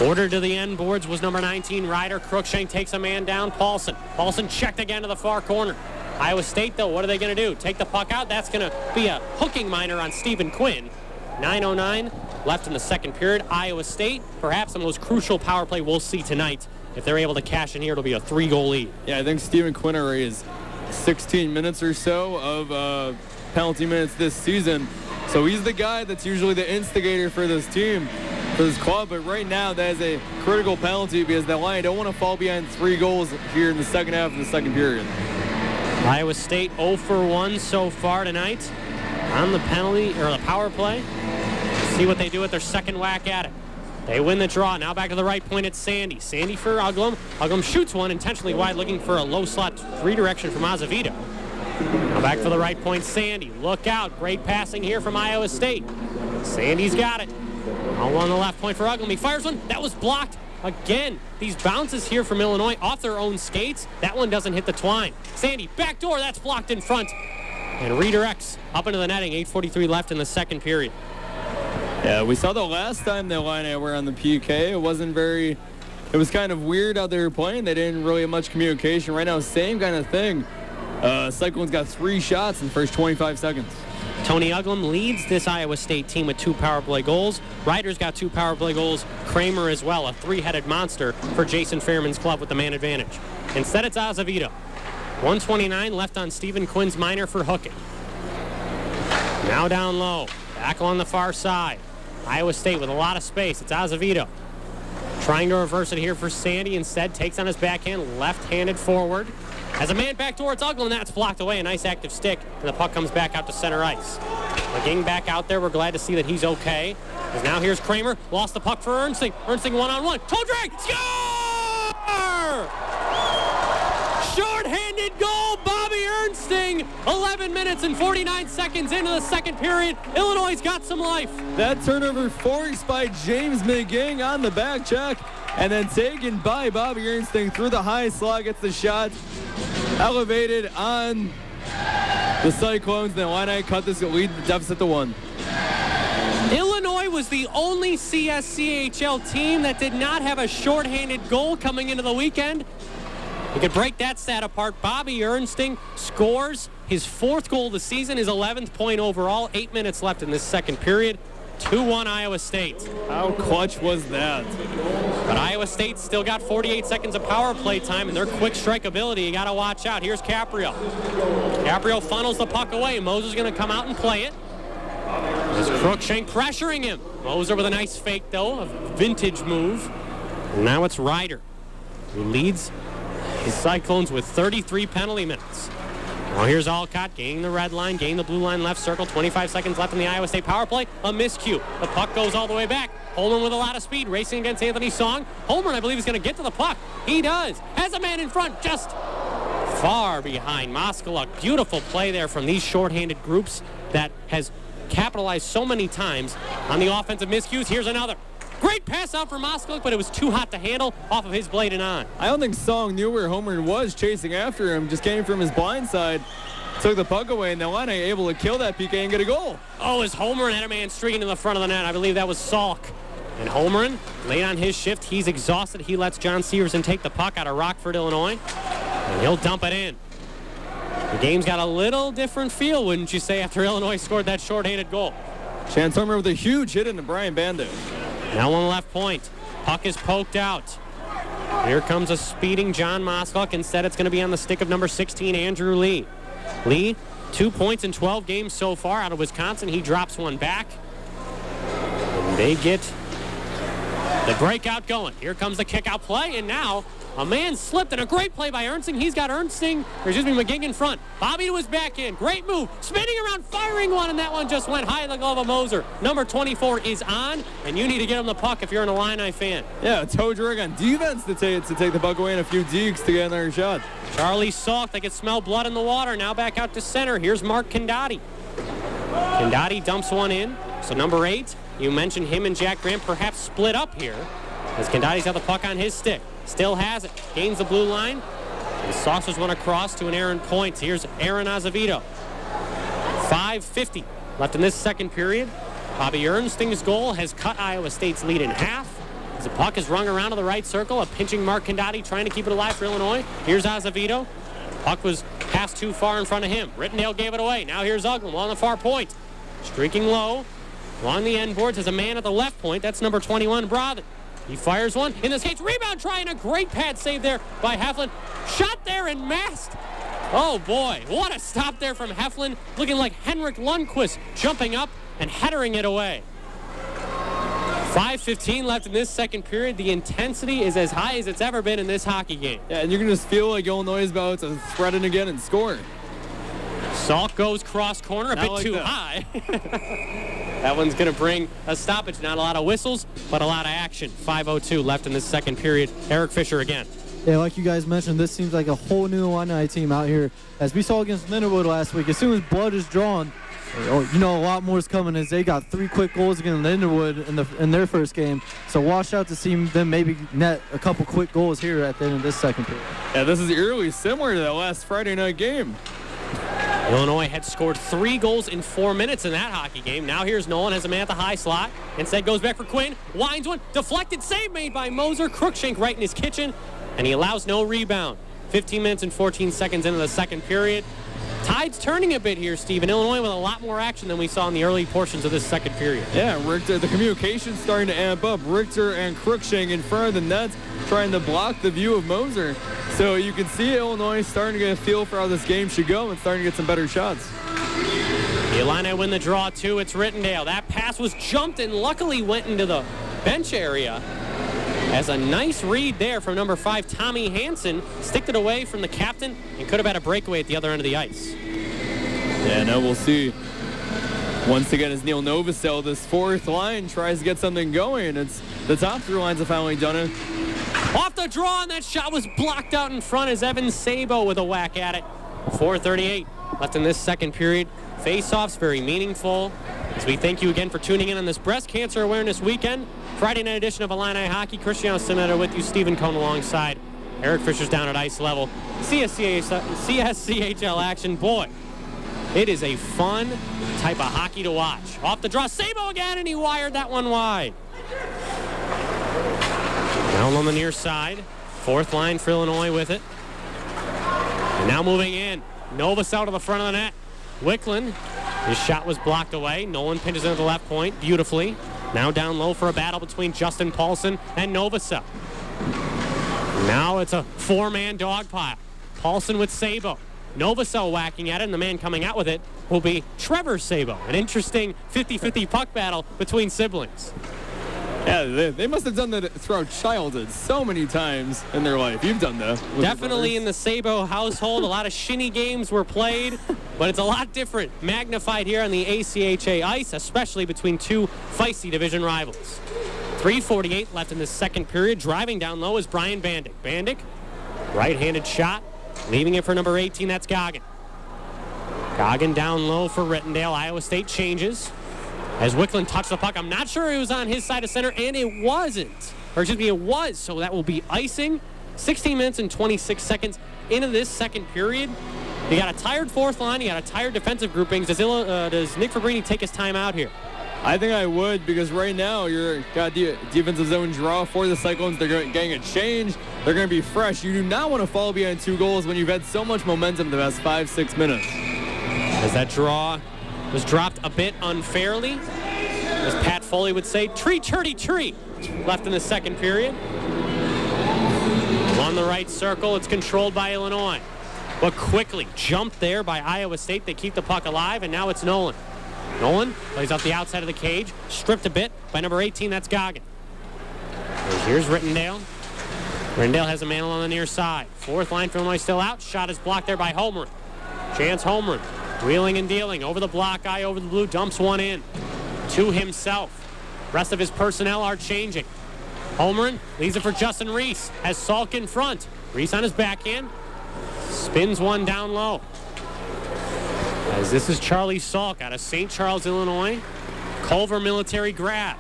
Ordered to the end boards was number 19, Ryder. Crookshank takes a man down. Paulson checked again to the far corner. Iowa State, though, what are they going to do? Take the puck out? That's going to be a hooking minor on Stephen Quinn. 9:09 left in the second period. Iowa State, perhaps the most crucial power play we'll see tonight. If they're able to cash in here, it'll be a 3-goal lead. Yeah, I think Stephen Quinn already is 16 minutes or so of penalty minutes this season. So he's the guy that's usually the instigator for this team, for this club. But right now, that is a critical penalty because the Lions don't want to fall behind 3 goals here in the second half of the second period. Iowa State 0 for 1 so far tonight on the penalty or the power play. See what they do with their second whack at it. They win the draw. Now back to the right point, it's Sandy. Sandy for Uglum. Uglum shoots one intentionally wide, looking for a low slot redirection from Azevedo. Now back to the right point, Sandy. Look out. Great passing here from Iowa State. Sandy's got it. All on the left point for Uglum. He fires one. That was blocked. Again, these bounces here from Illinois off their own skates. That one doesn't hit the twine. Sandy, back door. That's blocked in front. And redirects up into the netting. 8:43 left in the second period. Yeah, we saw the last time the Illini were on the PK. It was kind of weird how they were playing. They didn't really have much communication. Right now, same kind of thing. Cyclones got 3 shots in the first 25 seconds. Tony Uglum leads this Iowa State team with 2 power play goals. Ryder's got 2 power play goals. Kramer as well, a 3-headed monster for Jason Fairman's club with the man advantage. Instead, it's Azevedo. 1:29 left on Stephen Quinn's minor for hooking. Now down low, back on the far side. Iowa State with a lot of space. It's Azevedo. Trying to reverse it here for Sandy. Instead, takes on his backhand, left-handed forward. Has a man back towards Uglum, that's blocked away. A nice active stick, and the puck comes back out to center ice. McGing back out there. We're glad to see that he's okay. As now here's Kramer. Lost the puck for Ernsting. Ernsting one-on-one. Toe drag. Score! Short-handed goal. Bobby Ernsting 11 minutes and 49 seconds into the second period. Illinois got some life. That turnover forced by James McGing on the back check, and then taken by Bobby Ernsting through the high slot, gets the shot elevated on the Cyclones. The Illini cut this lead deficit to 1. Illinois was the only CSCHL team that did not have a shorthanded goal coming into the weekend. You could break that stat apart. Bobby Ernsting scores his 4th goal of the season, his 11th point overall. 8 minutes left in this second period. 2-1 Iowa State. How clutch was that? But Iowa State still got 48 seconds of power play time, and their quick strike ability, you got to watch out. Here's Caprio. Caprio funnels the puck away. Moser's going to come out and play it. There's Cruikshank pressuring him. Moser with a nice fake, though, a vintage move. And now it's Ryder, who leads his Cyclones with 33 penalty minutes. Well, here's Alcott gaining the red line, gaining the blue line left circle. 25 seconds left in the Iowa State power play. A miscue. The puck goes all the way back. Holmgren with a lot of speed, racing against Anthony Song. Holmgren, I believe, is going to get to the puck. He does. Has a man in front, just far behind Moskaluk. Beautiful play there from these shorthanded groups that has capitalized so many times on the offensive miscues. Here's another. Great pass out for Moskaluk, but it was too hot to handle off of his blade and on. I don't think Song knew where Holmgren was chasing after him. Just came from his blind side, took the puck away, and the Illini able to kill that PK and get a goal. Oh, as Holmgren had a man streaking to the front of the net. I believe that was Salk. And Holmgren, late on his shift, he's exhausted. He lets John Severson take the puck out of Rockford, Illinois, and he'll dump it in. The game's got a little different feel, wouldn't you say, after Illinois scored that shorthanded goal. Chance Holmgren with a huge hit into Brian Bando. Now on the left point. Puck is poked out. Here comes a speeding John Moskaluk. Instead, it's going to be on the stick of number 16, Andrew Lee. Lee, 2 points in 12 games so far out of Wisconsin. He drops one back. And they get the breakout going. Here comes the kick-out play, and now a man slipped, and a great play by Ernsting. He's got McGing in front. Bobby to his backhand. Great move. Spinning around, firing one, and that one just went high in the glove of Moser. Number 24 is on, and you need to get him the puck if you're an Illini fan. Yeah, toe drag on defense to take the puck away, and a few dekes to get another shot. Charlie Salk, they could smell blood in the water. Now back out to center. Here's Mark Condati. Condati dumps one in. So number 8, you mentioned him and Jack Graham perhaps split up here, as Condati's got the puck on his stick. Still has it. Gains the blue line. And saucers one across to an errant point. Here's Aaron Azevedo. 5:50 left in this second period. Bobby Ernsting's goal has cut Iowa State's lead in half. As the puck is rung around to the right circle, a pinching Mark Condati trying to keep it alive for Illinois. Here's Azevedo. Puck was passed too far in front of him. Rittendale gave it away. Now here's Uglum on the far point. Streaking low. Along the end boards has a man at the left point. That's number 21, Brothen. He fires one. In the skates, rebound try, and a great pad save there by Heflin. Shot there and masked. Oh, boy. What a stop there from Heflin. Looking like Henrik Lundqvist jumping up and headering it away. 5:15 left in this second period. The intensity is as high as it's ever been in this hockey game. Yeah, and you can just feel like Illinois is about to spread it again and score. Salk goes cross corner, a bit like too high. That one's going to bring a stoppage. Not a lot of whistles, but a lot of action. 5:02 left in this second period. Eric Fisher again. Yeah, like you guys mentioned, this seems like a whole new Illini team out here. As we saw against Lindenwood last week, as soon as blood is drawn, you know a lot more is coming, as they got 3 quick goals against Lindenwood in their first game. So watch out to see them maybe net a couple quick goals here at the end of this second period. Yeah, this is eerily similar to that last Friday night game. Illinois had scored 3 goals in 4 minutes in that hockey game. Now here's Nolan, has a man at the high slot. Instead goes back for Quinn. Winds one. Deflected save made by Moser. Cruikshank right in his kitchen. And he allows no rebound. 15 minutes and 14 seconds into the second period. Tide's turning a bit here, Stephen. Illinois with a lot more action than we saw in the early portions of this second period. Yeah, Richter, the communication's starting to amp up. Richter and Cruikshank in front of the net, trying to block the view of Moser. So you can see Illinois starting to get a feel for how this game should go and starting to get some better shots. The Illini win the draw, too. It's Rittendale. That pass was jumped and luckily went into the bench area. As a nice read there from number 5, Tommy Hansen. Sticked it away from the captain and could have had a breakaway at the other end of the ice. Yeah, now we'll see. Once again, as Neil Novosel, this fourth line tries to get something going. It's the top 3 lines have finally done it. Off the draw, and that shot was blocked out in front as Evan Sabo with a whack at it. 4:38 left in this second period. Face-offs very meaningful. As we thank you again for tuning in on this Breast Cancer Awareness Weekend. Friday night edition of Illini Hockey. Cristiano Simetter with you. Stephen Cohn alongside. Eric Fisher's down at ice level. CSCHL action. Boy, it is a fun type of hockey to watch. Off the draw, Sabo again, and he wired that one wide. Down on the near side. Fourth line for Illinois with it. And now moving in. Novus out of the front of the net. Wicklund, his shot was blocked away. Nolan pinches into the left point beautifully. Now down low for a battle between Justin Paulson and Novosel. Now it's a four-man dog pile. Paulson with Sabo. Novosel whacking at it, and the man coming out with it will be Trevor Sabo. An interesting 50-50 puck battle between siblings. Yeah, they must have done that throughout childhood so many times in their life. You've done that. Definitely in the Sabo household. A lot of shinny games were played, but it's a lot different. Magnified here on the ACHA ice, especially between two feisty division rivals. 3:48 left in the second period. Driving down low is Brian Bandick. Bandick, right-handed shot, leaving it for number 18. That's Goggin. Goggin down low for Rittendale. Iowa State changes. As Wicklund touched the puck, I'm not sure it was on his side of center, and it wasn't. Or excuse me, it was, so that will be icing. 16 minutes and 26 seconds into this second period. You got a tired fourth line, you got a tired defensive groupings. Does Nick Fabrini take his time out here? I think I would, because right now you're got the defensive zone draw for the Cyclones. They're getting a change. They're going to be fresh. You do not want to fall behind 2 goals when you've had so much momentum the past 5-6 minutes. As that draw was dropped a bit unfairly. As Pat Foley would say, tree left in the second period. On the right circle, it's controlled by Illinois. But quickly jumped there by Iowa State. They keep the puck alive, and now it's Nolan. Nolan plays off the outside of the cage, stripped a bit by number 18, that's Goggin. And here's Rittendale. Rittendale has a man on the near side. Fourth line for Illinois still out. Shot is blocked there by Holmgren. Chance Holmgren. Wheeling and dealing over the block eye, over the blue, dumps one in to himself. Rest of his personnel are changing. Holmgren leaves it for Justin Reese. Has Salk in front. Reese on his backhand. Spins one down low. As this is Charlie Salk out of St. Charles, Illinois. Culver military grab.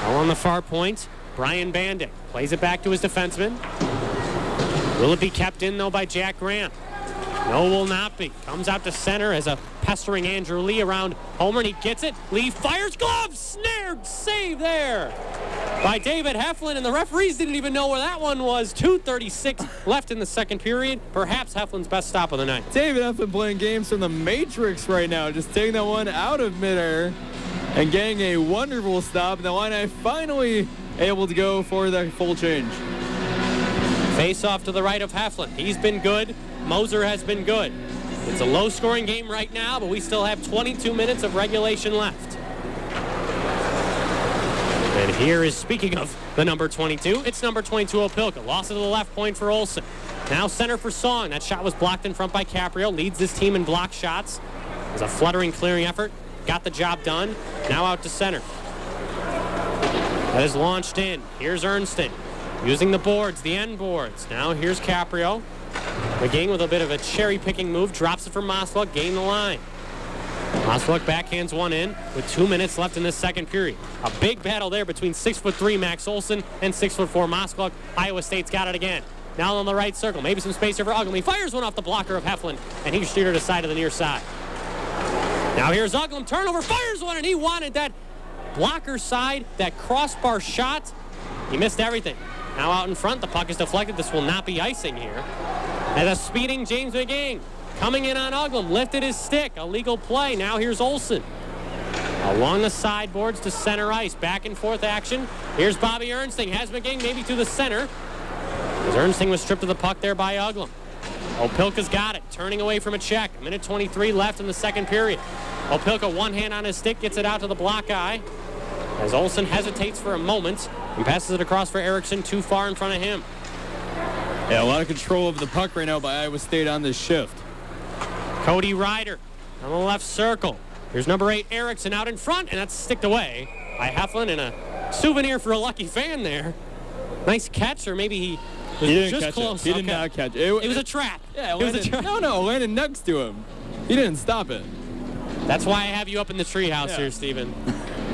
All on the far point. Brian Bandick plays it back to his defenseman. Will it be kept in, though, by Jack Graham? No, will not be. Comes out to center as a pestering Andrew Lee around Homer, and he gets it. Lee fires, glove, snared, save there by David Heflin, and the referees didn't even know where that one was. 2:36 left in the second period. Perhaps Heflin's best stop of the night. David Heflin playing games from the Matrix right now, just taking that one out of midair and getting a wonderful stop. And the Illini finally able to go for the full change. Face off to the right of Heflin. He's been good. Moser has been good. It's a low-scoring game right now, but we still have 22 minutes of regulation left. And here is, speaking of the number 22, it's number 22, Opilka. Lost it to the left point for Olsen. Now center for Song. That shot was blocked in front by Caprio. Leads this team in block shots. It was a fluttering clearing effort. Got the job done. Now out to center. That is launched in. Here's Ernston. Using the boards, the end boards. Now here's Caprio. McGing with a bit of a cherry-picking move. Drops it for Mosluk. Gain the line. Mosluk backhands one in with 2 minutes left in this second period. A big battle there between 6'3" Max Olson and 6'4" Mosluk. Iowa State's got it again. Now on the right circle. Maybe some space here for Uglum. He fires one off the blocker of Heflin, and he's steered aside to the near side. Now here's Uglum. Turnover. Fires one, and he wanted that blocker side, that crossbar shot. He missed everything. Now out in front, the puck is deflected. This will not be icing here. As a speeding James McGing coming in on Uglum, lifted his stick, a legal play. Now here's Olsen. Along the sideboards to center ice, back and forth action. Here's Bobby Ernsting, has McGing maybe to the center. As Ernsting was stripped of the puck there by Uglum. Opilka's got it, turning away from a check. 1:23 left in the second period. Opilka, one hand on his stick, gets it out to the block eye. As Olsen hesitates for a moment and passes it across for Erickson, too far in front of him. Yeah, a lot of control of the puck right now by Iowa State on this shift. Cody Ryder on the left circle. Here's number 8, Erickson out in front, and that's sticked away by Heflin, and a souvenir for a lucky fan there. Nice catch, or maybe he was didn't just catch close. It. He did not catch it. It was a trap. Yeah, it was a trap. No, landed next to him. he didn't stop it. That's why I have you up in the treehouse here, Stephen.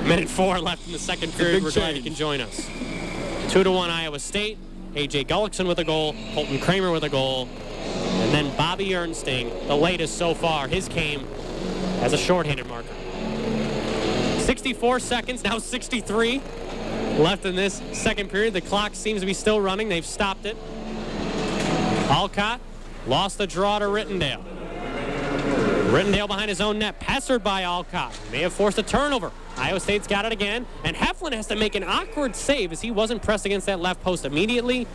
Minute 4 left in the second period. We're glad you can join us. 2-1 Iowa State. A.J. Gullickson with a goal. Colton Kramer with a goal. And then Bobby Ernsting, the latest so far. His came as a shorthanded marker. 64 seconds, now 63 left in this second period. The clock seems to be still running. They've stopped it. Alcott lost the draw to Rittendale. Rittendale behind his own net, pestered by Alcott. May have forced a turnover. Iowa State's got it again, and Heflin has to make an awkward save as he wasn't pressed against that left post immediately.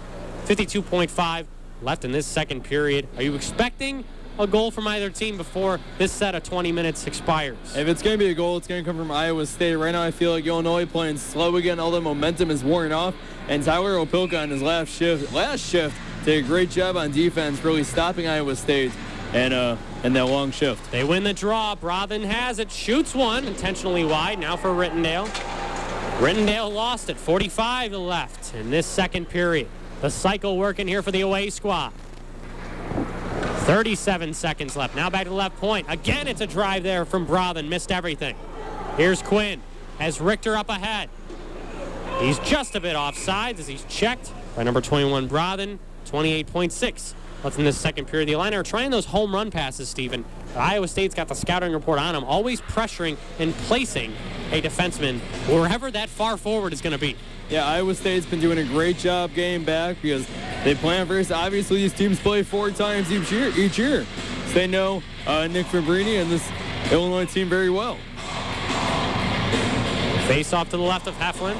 52.5 left in this second period. Are you expecting a goal from either team before this set of 20 minutes expires? If it's going to be a goal, it's going to come from Iowa State. Right now I feel like Illinois playing slow again. All the momentum is worn off, and Tyler Opilka on his last shift did a great job on defense, really stopping Iowa State and that long shift. They win the draw. Brothen has it, shoots one, intentionally wide. Now for Rittendale. Rittendale lost it. 45 left in this second period. The cycle working here for the away squad. 37 seconds left. Now back to the left point. Again, it's a drive there from Brothen. Missed everything. Here's Quinn. Has Richter up ahead. He's just a bit offsides as he's checked by number 21 Brothen. 28.6 left in this second period. The Illini are trying those home run passes, Stephen. Iowa State's got the scouting report on them, always pressuring and placing a defenseman wherever that far forward is going to be. Yeah, Iowa State's been doing a great job getting back because they plan first. Obviously, these teams play 4 times each year. So they know Nick Fabrini and this Illinois team very well. Face off to the left of Heflin.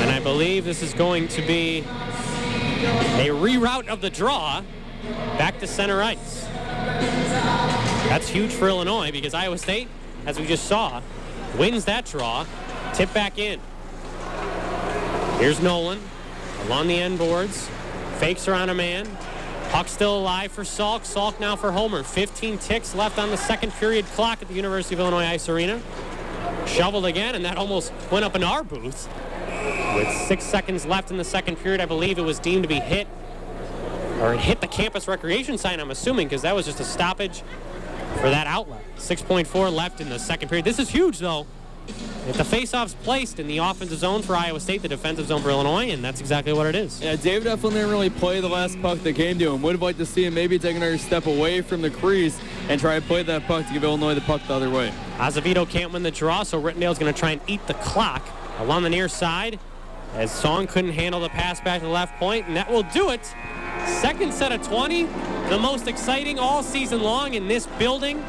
And I believe this is going to be a reroute of the draw back to center ice. That's huge for Illinois because Iowa State, as we just saw, wins that draw. Tip back in. Here's Nolan along the end boards. Fakes around a man. Puck still alive for Salk. Salk now for Homer. 15 ticks left on the second period clock at the University of Illinois Ice Arena. Shoveled again, and that almost went up in our booth. With 6 seconds left in the second period, I believe it was deemed to be hit. Or it hit the campus recreation sign, I'm assuming, because that was just a stoppage for that outlet. 6.4 left in the second period. This is huge, though. If the faceoff's placed in the offensive zone for Iowa State, the defensive zone for Illinois, and that's exactly what it is. Yeah, David Heflin didn't really play the last puck that came to him. Would have liked to see him maybe take another step away from the crease and try to play that puck to give Illinois the puck the other way. Azevedo can't win the draw, so Rittendale's going to try and eat the clock along the near side as Song couldn't handle the pass back to the left point, and that will do it. Second set of 20, the most exciting all season long in this building.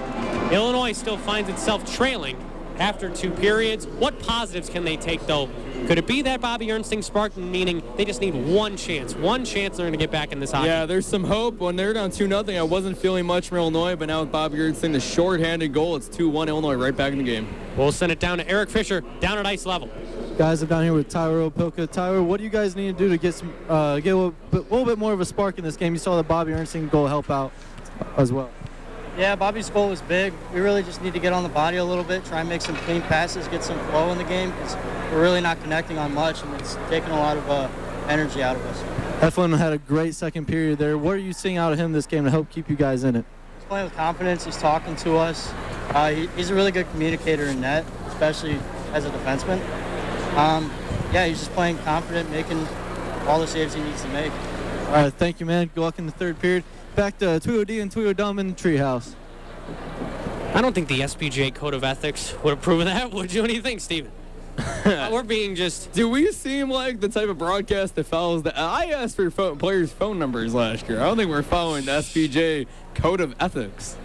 Illinois still finds itself trailing after 2 periods. What positives can they take, though? Could it be that Bobby Ernsting sparked, meaning they just need one chance they're going to get back in this hockey? Yeah, there's some hope. When they're down 2-0, I wasn't feeling much from Illinois, but now with Bobby Ernsting, the shorthanded goal, it's 2-1 Illinois right back in the game. We'll send it down to Eric Fisher, down at ice level. Guys, I'm down here with Tyler Opilka. Tyler, what do you guys need to do to get some get a little bit more of a spark in this game? You saw the Bobby Ernsting goal help out as well. Yeah, Bobby's goal was big. We really just need to get on the body a little bit, try and make some clean passes, get some flow in the game, because we're really not connecting on much, and it's taking a lot of energy out of us. Heflin had a great second period there. What are you seeing out of him this game to help keep you guys in it? He's playing with confidence. He's talking to us. He's a really good communicator in net, especially as a defenseman. Yeah, he's just playing confident, making all the saves he needs to make. All right, thank you, man. Good luck in the third period. Back to Tuyo D and Tuyo Dumb in the treehouse. I don't think the SPGA Code of Ethics would approve of that. Would you? What do you think, Steven? We're being just... Do we seem like the type of broadcast that follows the... I asked for players' phone numbers last year. I don't think we're following the SPGA Code of Ethics.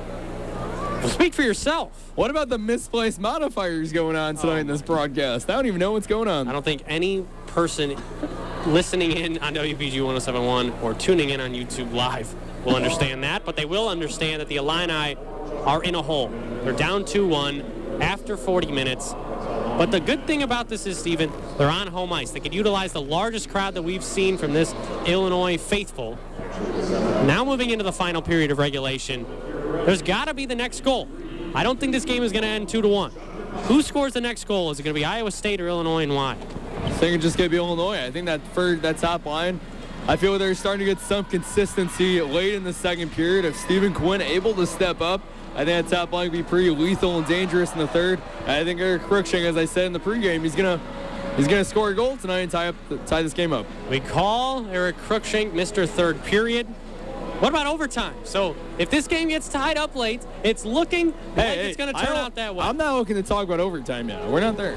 Well, speak for yourself. What about the misplaced modifiers going on tonight in this broadcast? I don't even know what's going on. I don't think any person listening in on WPG 107.1 or tuning in on YouTube Live will understand that, but they will understand that the Illini are in a hole. They're down 2-1 after 40 minutes. But the good thing about this is, Stephen, they're on home ice. They could utilize the largest crowd that we've seen from this Illinois faithful. Now moving into the final period of regulation, there's got to be the next goal. I don't think this game is going to end 2-1. Who scores the next goal? Is it going to be Iowa State or Illinois, and why? I think it's just going to be Illinois. I think that for that top line, I feel they're starting to get some consistency late in the second period. If Stephen Quinn able to step up, I think that top line will be pretty lethal and dangerous in the third. I think Eric Cruikshank, as I said in the pregame, he's gonna score a goal tonight and tie this game up. We call Eric Cruikshank Mr. Third Period. What about overtime? So if this game gets tied up late, it's looking like it's going to turn out that way. I'm not looking to talk about overtime yet. We're not there.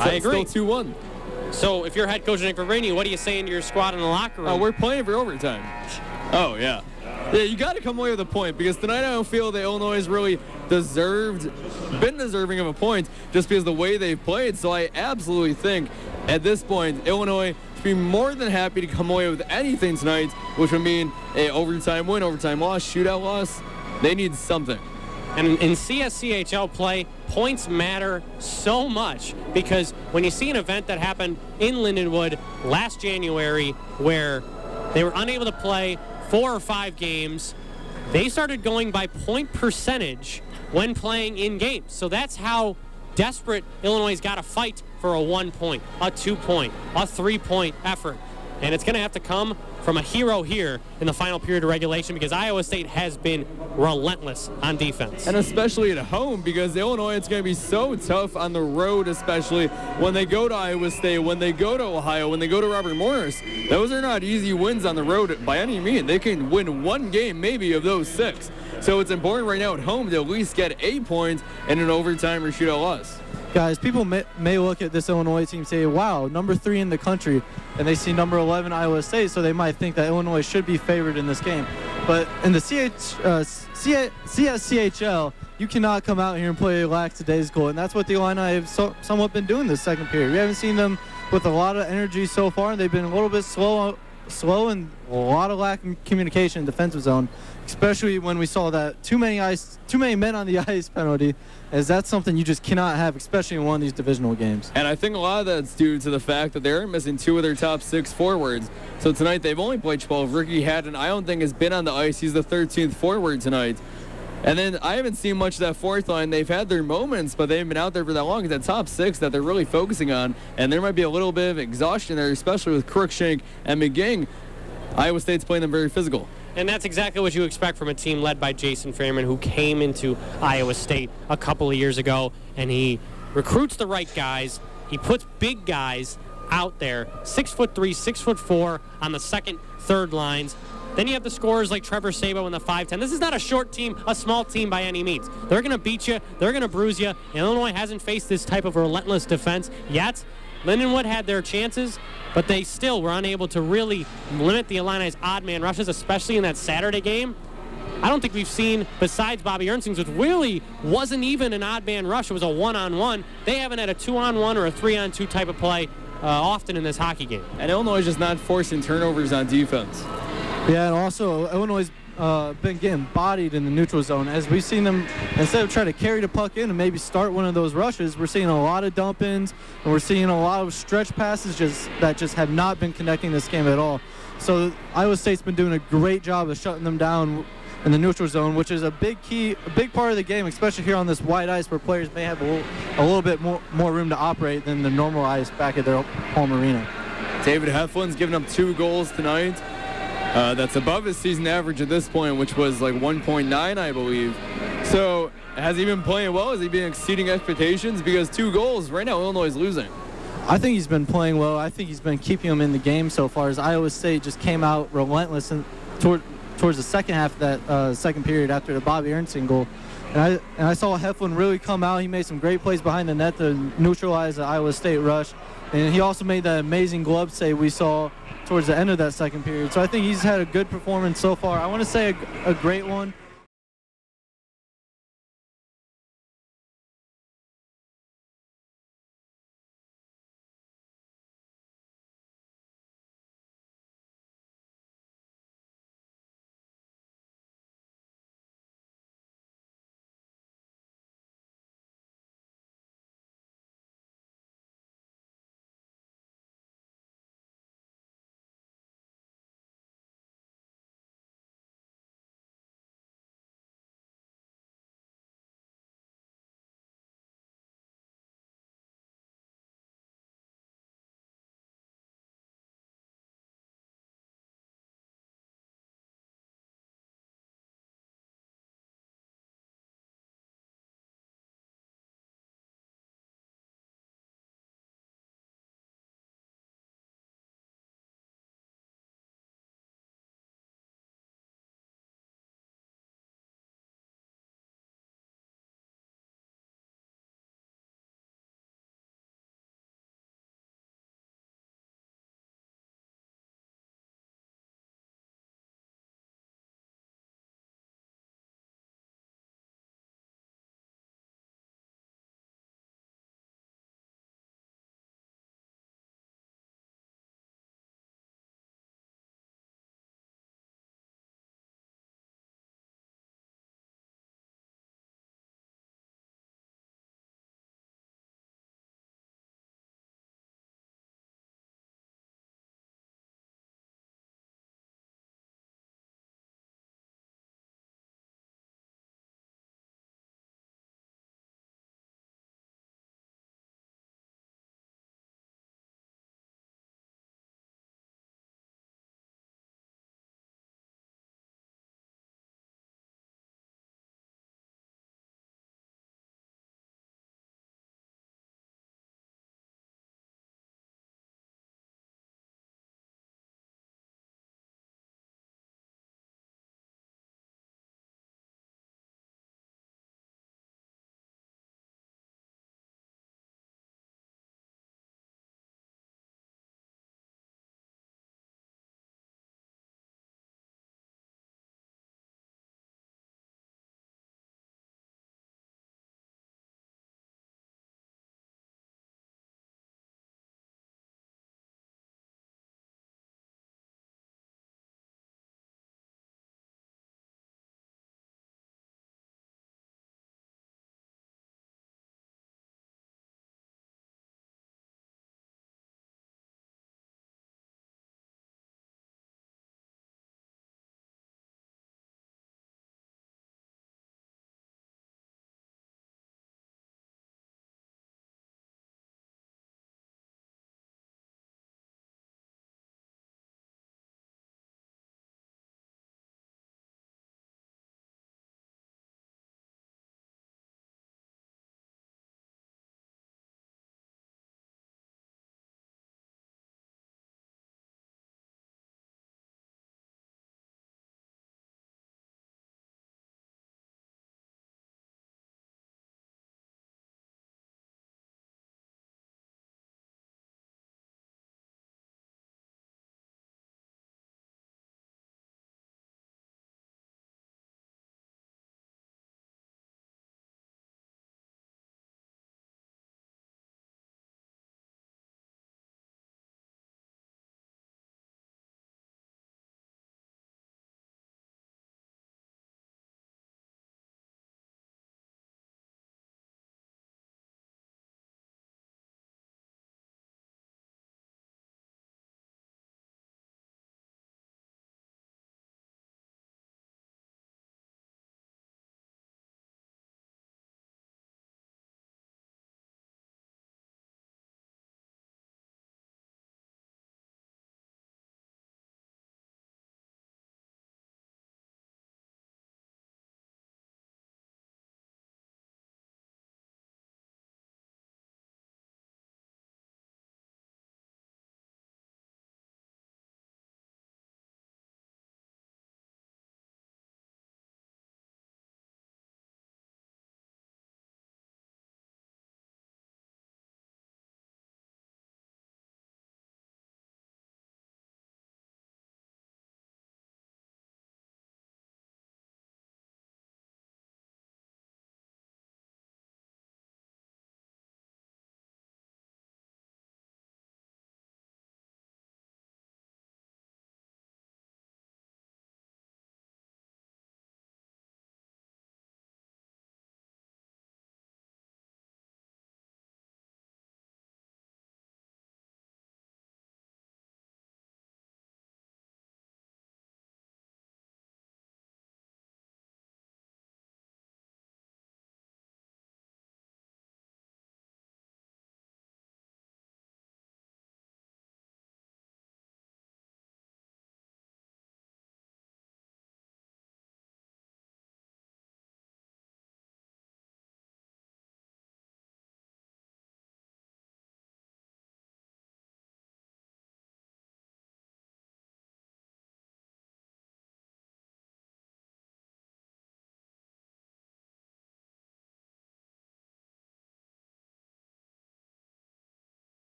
I agree. It's still 2-1. So if you're head coach Nick Vervrini, what are you saying to your squad in the locker room? Oh, we're playing for overtime. Oh, yeah. Yeah, you got to come away with a point, because tonight I don't feel that Illinois has really been deserving of a point just because of the way they've played. So I absolutely think at this point, Illinois should be more than happy to come away with anything tonight, which would mean an overtime win, overtime loss, shootout loss. They need something. And in CSCHL play, points matter so much, because when you see an event that happened in Lindenwood last January where they were unable to play 4 or 5 games, they started going by point percentage when playing in games. So that's how desperate Illinois got to fight for a 1 point, a 2 point, a 3 point effort. And it's going to have to come from a hero here in the final period of regulation, because Iowa State has been relentless on defense. And especially at home, because Illinois, it's going to be so tough on the road, especially when they go to Iowa State, when they go to Ohio, when they go to Robert Morris. Those are not easy wins on the road by any means. They can win 1 game maybe of those 6. So it's important right now at home to at least get 8 points in an overtime or shootout loss. Guys, people may look at this Illinois team and say, wow, number 3 in the country, and they see number 11 Iowa State, so they might think that Illinois should be favored in this game. But in the CSCHL, you cannot come out here and play lackadaisical, and that's what the Illini have somewhat been doing this second period. We haven't seen them with a lot of energy so far, and they've been a little bit slow and a lot of lack of communication in defensive zone, especially when we saw that too many men on the ice penalty, as that's something you just cannot have, especially in one of these divisional games. And I think a lot of that's due to the fact that they're missing 2 of their top 6 forwards. So tonight they've only played 12. Ricky Haddon, I don't think, has been on the ice. He's the 13th forward tonight. And then I haven't seen much of that fourth line. They've had their moments, but they haven't been out there for that long. It's that top 6 that they're really focusing on. And there might be a little bit of exhaustion there, especially with Cruikshank and McGing. Iowa State's playing them very physical. And that's exactly what you expect from a team led by Jason Freeman, who came into Iowa State a couple of years ago, and he recruits the right guys. He puts big guys out there, 6'3", 6'4" on the second, third lines. Then you have the scorers like Trevor Sabo in the 5'10". This is not a short team, a small team by any means. They're going to beat you. They're going to bruise you. Illinois hasn't faced this type of relentless defense yet. Lindenwood had their chances, but they still were unable to really limit the Illini's odd man rushes, especially in that Saturday game. I don't think we've seen, besides Bobby Ernstings, which really wasn't even an odd man rush. It was a 1-on-1. They haven't had a 2-on-1 or a 3-on-2 type of play often in this hockey game. And Illinois is just not forcing turnovers on defense. Yeah, and also Illinois been getting bodied in the neutral zone. As we've seen them, instead of trying to carry the puck in and maybe start one of those rushes, we're seeing a lot of dump-ins, and we're seeing a lot of stretch passes that just have not been connecting this game at all. So Iowa State's been doing a great job of shutting them down in the neutral zone, which is a big part of the game, especially here on this wide ice where players may have a little bit more room to operate than the normal ice back at their home arena. David Heflin's given up 2 goals tonight. That's above his season average at this point, which was like 1.9, I believe. So has he been playing well? Has he been exceeding expectations? Because 2 goals, right now Illinois is losing. I think he's been playing well. I think he's been keeping them in the game so far, as Iowa State just came out relentless towards the second half of that second period after the Bobby Ernstings goal. And I saw Heflin really come out. He made some great plays behind the net to neutralize the Iowa State rush. And he also made that amazing glove save we saw towards the end of that second period. So I think he's had a good performance so far. I want to say a great one.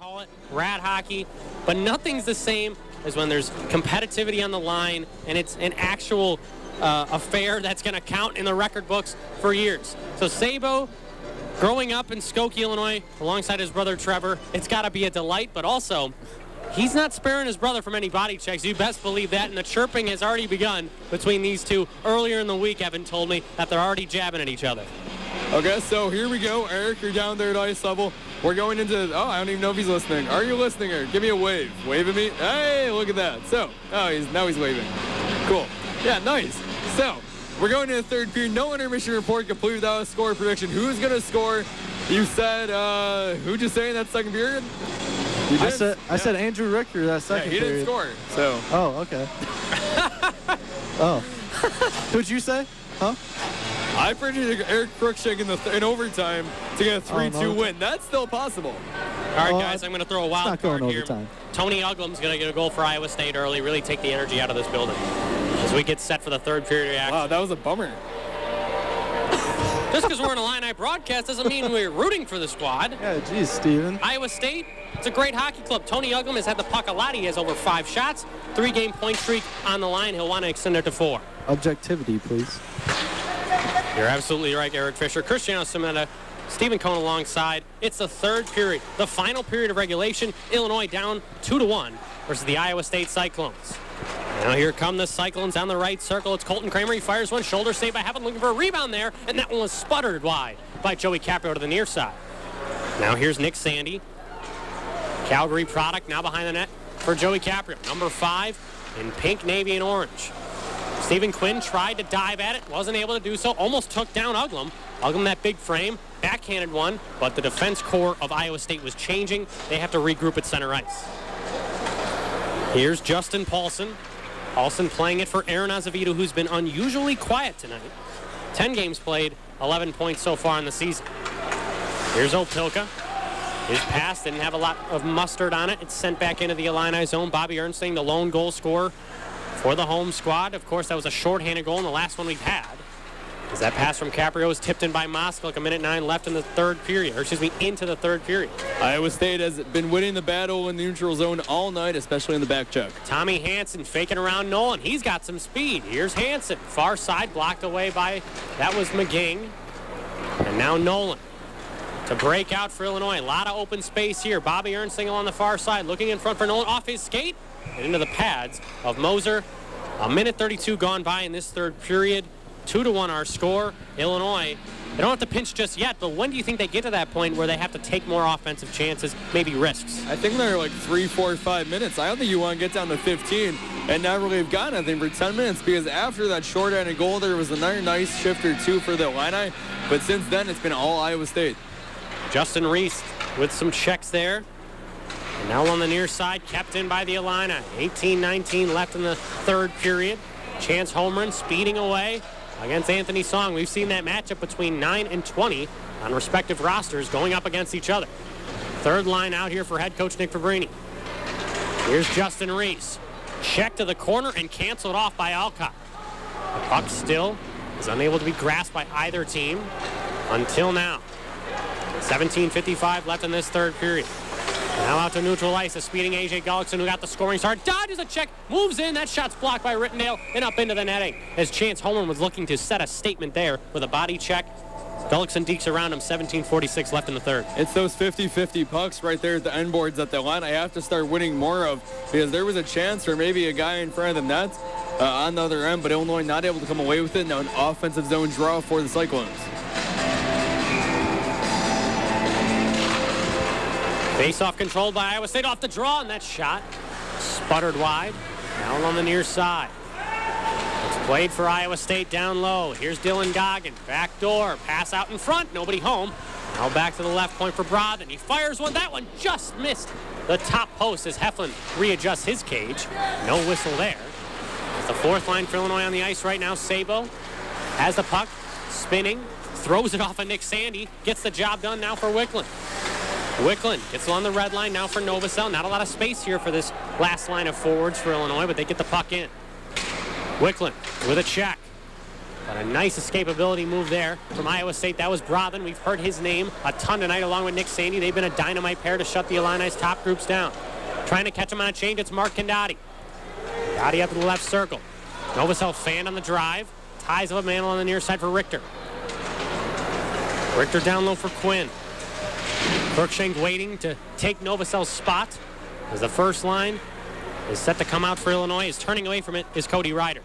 call it rat hockey, but nothing's the same as when there's competitivity on the line and it's an actual affair that's going to count in the record books for years. So Sabo, growing up in Skokie, Illinois, alongside his brother Trevor, it's got to be a delight, but also he's not sparing his brother from any body checks. You best believe that, and the chirping has already begun between these two. Earlier in the week, Evan told me that they're already jabbing at each other. Okay, so here we go. Eric, you're down there at ice level. We're going into, I don't even know if he's listening. Are you listening, Eric? Give me a wave. Wave at me. Hey, look at that. So, now he's waving. Cool. Yeah, nice. So, we're going into the third period. No intermission report complete without a score prediction. Who's going to score? You said, who'd you say in that second period? I said Andrew Richter that second period. He didn't score, so. Oh, okay. Oh. Who'd you say? Huh? I predicted Eric Cruikshank in overtime to get a 3-2 win. That's still possible. All right, guys, I'm going to throw a wild card here. Overtime. Tony Uglum's going to get a goal for Iowa State early, really take the energy out of this building as we get set for the third period action. Wow, that was a bummer. Just because we're in a Illini broadcast doesn't mean we're rooting for the squad. Yeah, geez, Steven. Iowa State, it's a great hockey club. Tony Uglum has had the puck a lot. He has over 5 shots, 3-game point streak on the line. He'll want to extend it to 4. Objectivity, please. You're absolutely right, Eric Fisher. Cristiano Cimetta, Stephen Cohn alongside. It's the third period, the final period of regulation. Illinois down 2-1 versus the Iowa State Cyclones. Now here come the Cyclones down the right circle. It's Colton Kramer. He fires one. Shoulder save by Heaven, looking for a rebound there. And that one was sputtered wide by Joey Caprio to the near side. Now here's Nick Sandy. Calgary product now behind the net for Joey Caprio. Number 5 in pink, navy, and orange. Stephen Quinn tried to dive at it. Wasn't able to do so. Almost took down Uglum. Uglum, that big frame. Backhanded one. But the defense core of Iowa State was changing. They have to regroup at center ice. Here's Justin Paulson. Paulson playing it for Aaron Azevedo, who's been unusually quiet tonight. 10 games played, 11 points so far in the season. Here's Opilka. His pass didn't have a lot of mustard on it. It's sent back into the Illini zone. Bobby Ernstling, the lone goal scorer for the home squad. Of course, that was a shorthanded goal in the last one we've had. As that pass from Caprio is tipped in by Mosk, like 1:09 left in the third period, or excuse me, into the third period. Iowa State has been winning the battle in the neutral zone all night, especially in the back check. Tommy Hansen faking around Nolan. He's got some speed. Here's Hansen. Far side blocked away by, that was McGing. And now Nolan to break out for Illinois. A lot of open space here. Bobby Ernstling along the far side, looking in front for Nolan. Off his skate and into the pads of Moser. 1:32 gone by in this third period. 2-1 our score. Illinois, they don't have to pinch just yet, but when do you think they get to that point where they have to take more offensive chances, maybe risks? I think they're like 3, 4, 5 minutes. I don't think you want to get down to 15 and not really have gotten anything for 10 minutes, because after that short-handed goal, there was another nice shift or two for the Illini, but since then it's been all Iowa State. Justin Reese with some checks there. And now on the near side, kept in by the Illini. 18-19 left in the third period. Chance Holmgren speeding away against Anthony Song. We've seen that matchup between 9 and 20 on respective rosters going up against each other. Third line out here for head coach Nick Fabrini. Here's Justin Reese. Check to the corner and canceled off by Alcott. The puck still is unable to be grasped by either team until now. 17:55 left in this third period. Now out to neutral ice, a speeding A.J. Gullickson, who got the scoring start, dodges a check, moves in. That shot's blocked by Rittendale and up into the netting as Chance Holmgren was looking to set a statement there with a body check. Gullickson dekes around him. 17:46 left in the third. It's those 50-50 pucks right there at the end boards that the line I have to start winning more of, because there was a chance for maybe a guy in front of the net on the other end, but Illinois not able to come away with it. Now an offensive zone draw for the Cyclones. Face-off controlled by Iowa State off the draw, and that shot sputtered wide. Now on the near side. It's played for Iowa State down low. Here's Dylan Goggin. Back door. Pass out in front. Nobody home. Now back to the left point for Brothen. He fires one. That one just missed the top post as Heflin readjusts his cage. No whistle there. It's the fourth line for Illinois on the ice right now. Sabo has the puck. Spinning. Throws it off of Nick Sandy. Gets the job done now for Wicklund. Wicklund gets along the red line now for Novosel. Not a lot of space here for this last line of forwards for Illinois, but they get the puck in. Wicklund with a check. But a nice escapability move there from Iowa State. That was Brothen. We've heard his name a ton tonight along with Nick Sandy. They've been a dynamite pair to shut the Illini's top groups down. Trying to catch him on a change, it's Mark Condotti. Condotti up to the left circle. Novosel fanned on the drive. Ties of a man on the near side for Richter. Richter down low for Quinn. Cruikshank waiting to take Novosel's spot as the first line is set to come out for Illinois. Is turning away from it is Cody Ryder.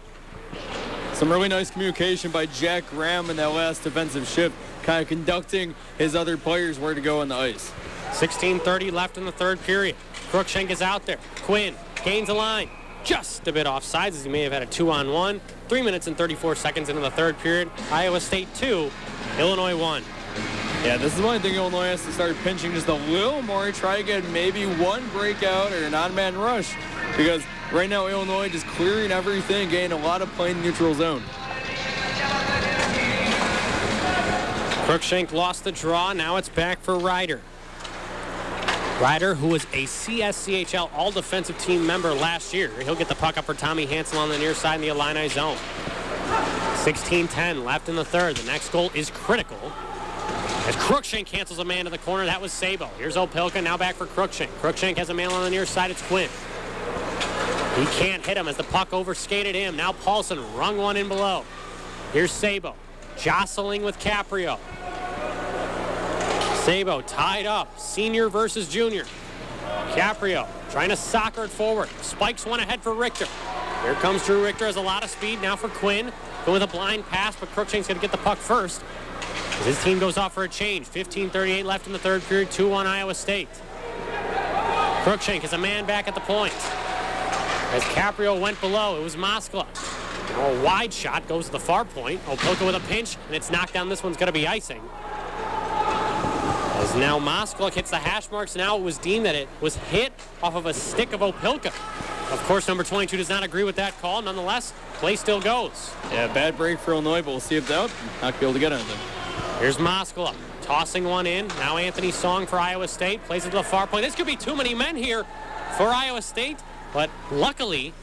Some really nice communication by Jack Graham in that last defensive shift, kind of conducting his other players where to go on the ice. 16:30 left in the third period. Cruikshank is out there. Quinn gains a line. Just a bit offsides as he may have had a 2-on-1. 3 minutes and 34 seconds into the third period. Iowa State 2, Illinois 1. Yeah, this is why I think Illinois has to start pinching just a little more, try to get maybe one breakout or an odd-man rush, because right now Illinois just clearing everything, getting a lot of play in the neutral zone. Cruikshank lost the draw. Now it's back for Ryder. Ryder, who was a CSCHL all-defensive team member last year. He'll get the puck up for Tommy Hansel on the near side in the Illini zone. 16:10 left in the third. The next goal is critical as Cruikshank cancels a man to the corner. That was Sabo. Here's Opelka, now back for Cruikshank. Cruikshank has a man on the near side. It's Quinn. He can't hit him as the puck overskated him. Now Paulson rung one in below. Here's Sabo, jostling with Caprio. Sabo tied up, senior versus junior. Caprio trying to soccer it forward. Spikes one ahead for Richter. Here comes Drew Richter, has a lot of speed. Now for Quinn, going with a blind pass, but Cruikshank's going to get the puck first. As his team goes off for a change. 15:38 left in the third period, 2-1 Iowa State. Cruikshank is a man back at the point. As Caprio went below, it was Moskla. Now a wide shot goes to the far point. Opelka with a pinch, and it's knocked down. This one's going to be icing. As now Moskva hits the hash marks. Now it was deemed that it was hit off of a stick of Opelka. Of course, number 22 does not agree with that call. Nonetheless, play still goes. Yeah, bad break for Illinois, but we'll see if they'll not be able to get anything. Here's Moskva tossing one in. Now Anthony Song for Iowa State. Plays it to the far point. This could be too many men here for Iowa State, but luckily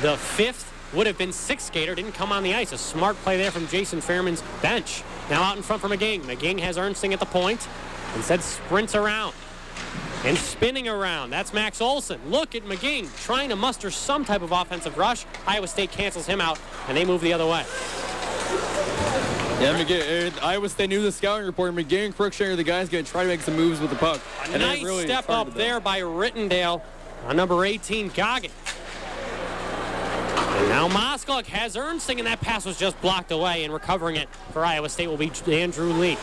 the fifth would have been sixth skater. Didn't come on the ice. A smart play there from Jason Fairman's bench. Now out in front for McGing. McGing has Ernsting at the point. Instead sprints around and spinning around. That's Max Olson. Look at McGing trying to muster some type of offensive rush. Iowa State cancels him out, and they move the other way. Yeah, McGing, Iowa State knew the scouting report. McGing and Cruikshank are the guys going to try to make some moves with the puck. A nice really step up there by Rittendale on number 18, Goggin. And now Moskalik has Ernsting, and that pass was just blocked away, and recovering it for Iowa State will be Andrew Lee.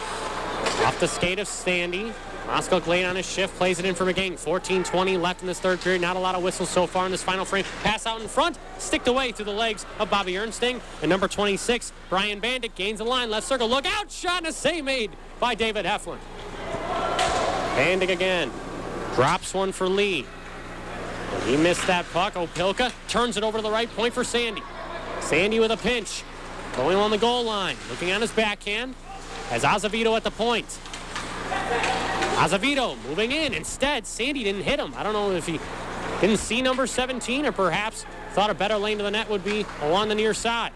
Off the skate of Standy. Moskalik late on his shift, plays it in for McGing. 14:20 left in this third period. Not a lot of whistles so far in this final frame. Pass out in front, sticked away through the legs of Bobby Ernsting. And number 26, Brian Bandit, gains the line, left circle. Look out, shot and a save made by David Heflin. Bandit again. Drops one for Lee. And he missed that puck. Opelka turns it over to the right point for Sandy. Sandy with a pinch. Going on the goal line. Looking on his backhand. Has Azevedo at the point. Azevedo moving in. Instead, Sandy didn't hit him. I don't know if he didn't see number 17 or perhaps thought a better lane to the net would be along the near side.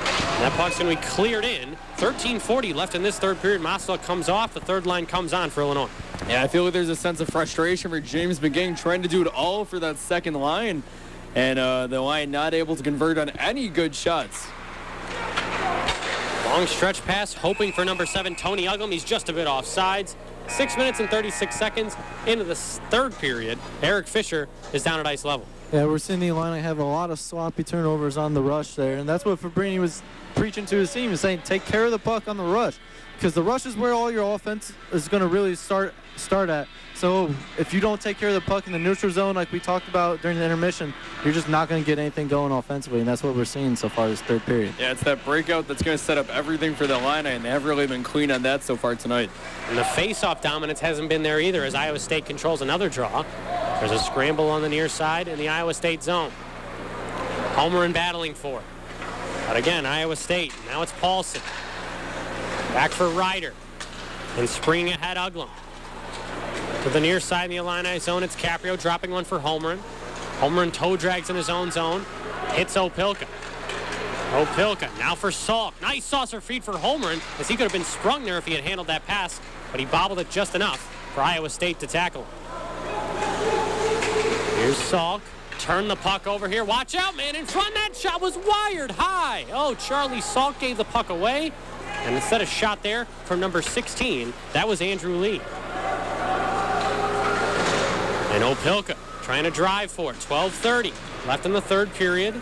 And that puck's going to be cleared in. 13:40 left in this third period. Moskva comes off. The third line comes on for Illinois. Yeah, I feel like there's a sense of frustration for James McGing trying to do it all for that second line. And the line not able to convert on any good shots. Long stretch pass, hoping for number 7, Tony Uglum. He's just a bit off sides. 6 minutes and 36 seconds into the third period. Eric Fisher is down at ice level. Yeah, we're seeing the Illini have a lot of sloppy turnovers on the rush there, and that's what Fabrini was preaching to his team, is saying take care of the puck on the rush, because the rush is where all your offense is going to really start at. So if you don't take care of the puck in the neutral zone like we talked about during the intermission, you're just not going to get anything going offensively, and that's what we're seeing so far this third period. Yeah, it's that breakout that's going to set up everything for the Illini, and they haven't really been clean on that so far tonight. And the face-off dominance hasn't been there either as Iowa State controls another draw. There's a scramble on the near side in the Iowa State zone. Holmgren battling for it. But again, Iowa State. Now it's Paulson. Back for Ryder. And springing ahead, Uglum. To the near side in the Illini zone, it's Caprio dropping one for Holmgren. Holmgren toe drags in his own zone. Hits Opelka. Opilka now for Salk. Nice saucer feed for Holmgren, as he could have been sprung there if he had handled that pass, but he bobbled it just enough for Iowa State to tackle. Here's Salk. Turn the puck over here. Watch out, man. In front, that shot was wired high. Oh, Charlie Salk gave the puck away. And instead of shot there from number 16, that was Andrew Lee. And Opilka trying to drive for it. 12:30 left in the third period.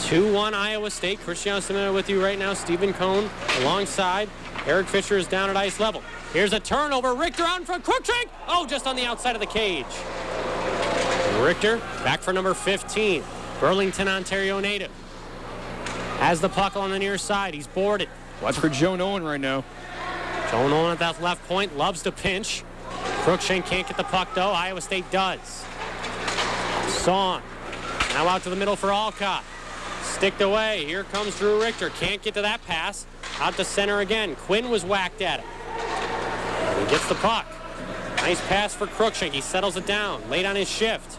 2-1 Iowa State. Cristiano Simena with you right now. Stephen Cohn alongside. Eric Fisher is down at ice level. Here's a turnover. Richter out in front. Cruikshank. Oh, just on the outside of the cage. Richter back for number 15. Burlington, Ontario native. Has the puck on the near side. He's boarded. Watch for Joe Nolan right now. Joe Nolan at that left point. Loves to pinch. Cruikshank can't get the puck, though. Iowa State does. Song. Now out to the middle for Alcott. Sticked away. Here comes Drew Richter. Can't get to that pass. Out to center again. Quinn was whacked at it. And he gets the puck. Nice pass for Cruikshank. He settles it down. Late on his shift.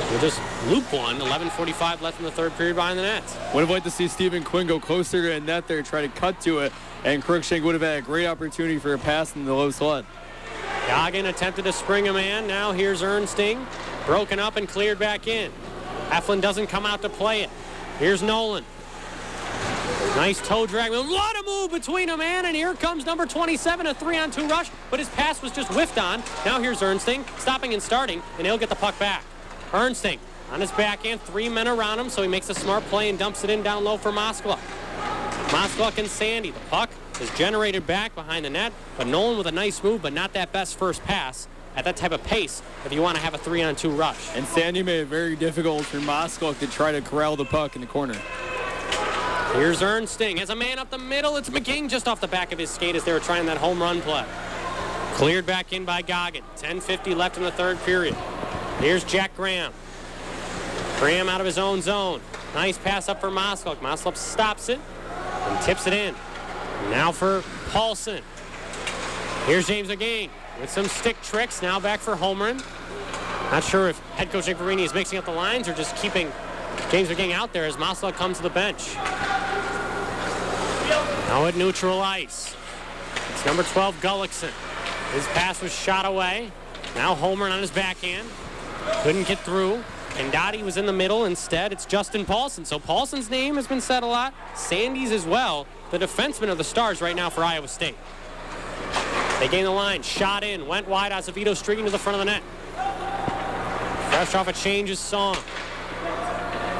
We'll just loop one. 11:45 left in the third period behind the net. Would have liked to see Stephen Quinn go closer to the net there, try to cut to it, and Cruikshank would have had a great opportunity for a pass in the low slot. Goggin attempted to spring a man. Now here's Ernsting. Broken up and cleared back in. Heflin doesn't come out to play it. Here's Nolan. Nice toe drag. A lot of move between them, man. And here comes number 27, a 3-on-2 rush. But his pass was just whiffed on. Now here's Ernsting, stopping and starting, and he'll get the puck back. Ernsting on his backhand, 3 men around him, so he makes a smart play and dumps it in down low for Moskwa. Moskwa and Sandy. The puck is generated back behind the net, but Nolan with a nice move, but not that best first pass at that type of pace if you want to have a 3-on-2 rush. And Sandy made it very difficult for Moskwa to try to corral the puck in the corner. Here's Ernsting. Has a man up the middle. It's McGing just off the back of his skate as they were trying that home run play. Cleared back in by Goggin. 10:50 left in the third period. Here's Jack Graham. Graham out of his own zone. Nice pass up for Moskwa. Moskwa stops it and tips it in. Now for Paulson. Here's James McGing with some stick tricks. Now back for Holmgren. Not sure if head coach Nick Verini is mixing up the lines or just keeping James McGing out there as Moskwa comes to the bench. Now at neutral ice. It's number 12, Gullickson. His pass was shot away. Now Holmgren on his backhand. Couldn't get through. And Dottie was in the middle. Instead, it's Justin Paulson. So Paulson's name has been said a lot. Sandy's as well. The defensemen are the stars right now for Iowa State. They gain the line. Shot in. Went wide. Azevedo streaking to the front of the net. Fresh off a change is Song.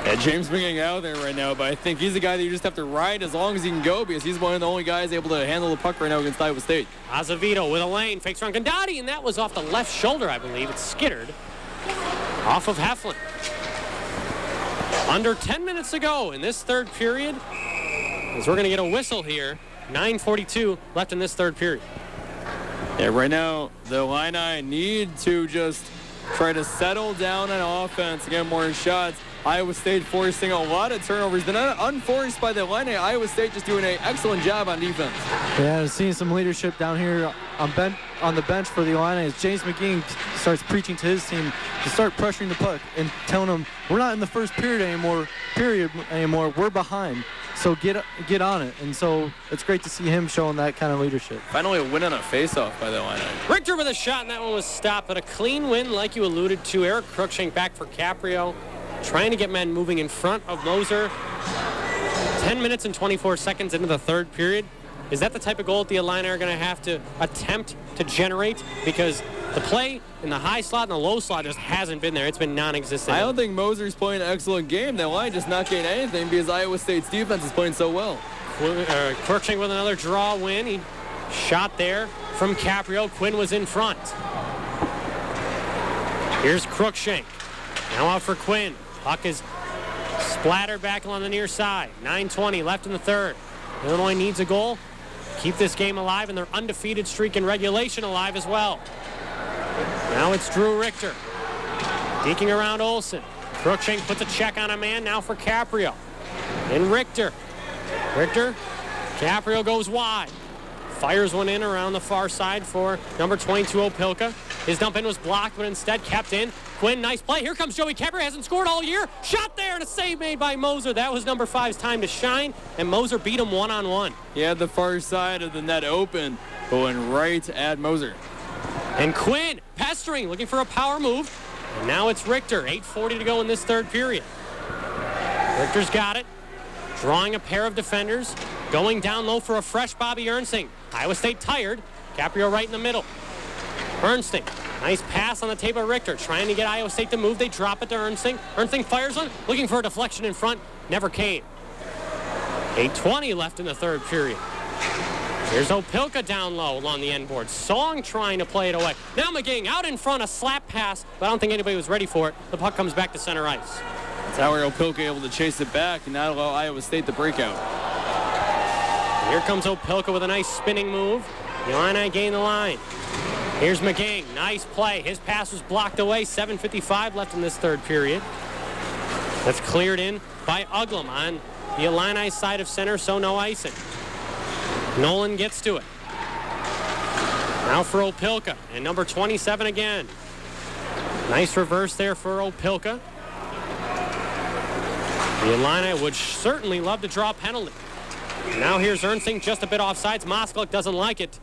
Yeah, James McGing out there right now, but I think he's the guy that you just have to ride as long as he can go because he's one of the only guys able to handle the puck right now against Iowa State. Azevedo with a lane. Fakes around Condotti, and that was off the left shoulder, I believe. It's skittered off of Heflin. Under 10 minutes to go in this third period, as we're going to get a whistle here. 9:42 left in this third period. Yeah, right now, the Illini need to just try to settle down on offense, get more shots. Iowa State forcing a lot of turnovers. They're not unforced by the Illini. Iowa State just doing an excellent job on defense. Yeah, seeing some leadership down here on the bench for the Illini as James McGing starts preaching to his team to start pressuring the puck and telling them, we're not in the first period anymore, we're behind. So get on it. And so it's great to see him showing that kind of leadership. Finally a win on a faceoff by the Illini. Richter with a shot, and that one was stopped, but a clean win like you alluded to. Eric Cruikshank back for Caprio, trying to get men moving in front of Moser. 10 minutes and 24 seconds into the third period. Is that the type of goal that the Illini are going to have to attempt to generate? Because the play in the high slot and the low slot just hasn't been there. It's been non-existent. I don't think Moser's playing an excellent game. The Illini just not getting anything because Iowa State's defense is playing so well. Cruikshank with another draw win. He shot there from Caprio. Quinn was in front. Here's Cruikshank. Now out for Quinn. Puck is splattered back along the near side. 9:20 left in the third. Illinois needs a goal. Keep this game alive and their undefeated streak in regulation alive as well. Now it's Drew Richter. Deking around Olsen. Cruikshank puts a check on a man now for Caprio. And Richter. Caprio goes wide. Fires one in around the far side for number 22, Opilka. His dump in was blocked, but instead kept in. Quinn, nice play. Here comes Joey Kepper. Hasn't scored all year. Shot there and a save made by Moser. That was number 5's time to shine, and Moser beat him one-on-one. He had the far side of the net open, but went right at Moser. And Quinn pestering, looking for a power move. And now it's Richter. 8:40 to go in this third period. Richter's got it. Drawing a pair of defenders. Going down low for a fresh Bobby Ernsting. Iowa State tired. Caprio right in the middle. Ernsting. Nice pass on the tape of Richter. Trying to get Iowa State to move. They drop it to Ernsting. Ernsting fires one. Looking for a deflection in front. Never came. 8:20 left in the third period. Here's Opilka down low along the end board. Song trying to play it away. Now McGing out in front. A slap pass, but I don't think anybody was ready for it. The puck comes back to center ice. That's how Opilka able to chase it back and not allow Iowa State to break out. Here comes Opilka with a nice spinning move. The Illini gain the line. Here's McGing. Nice play. His pass was blocked away. 7:55 left in this third period. That's cleared in by Uglum on the Illini side of center, so no icing. Nolan gets to it. Now for Opilka and number 27 again. Nice reverse there for Opilka. The Illini would certainly love to draw a penalty. Now here's Ernsting, just a bit offsides. Moskalik doesn't like it.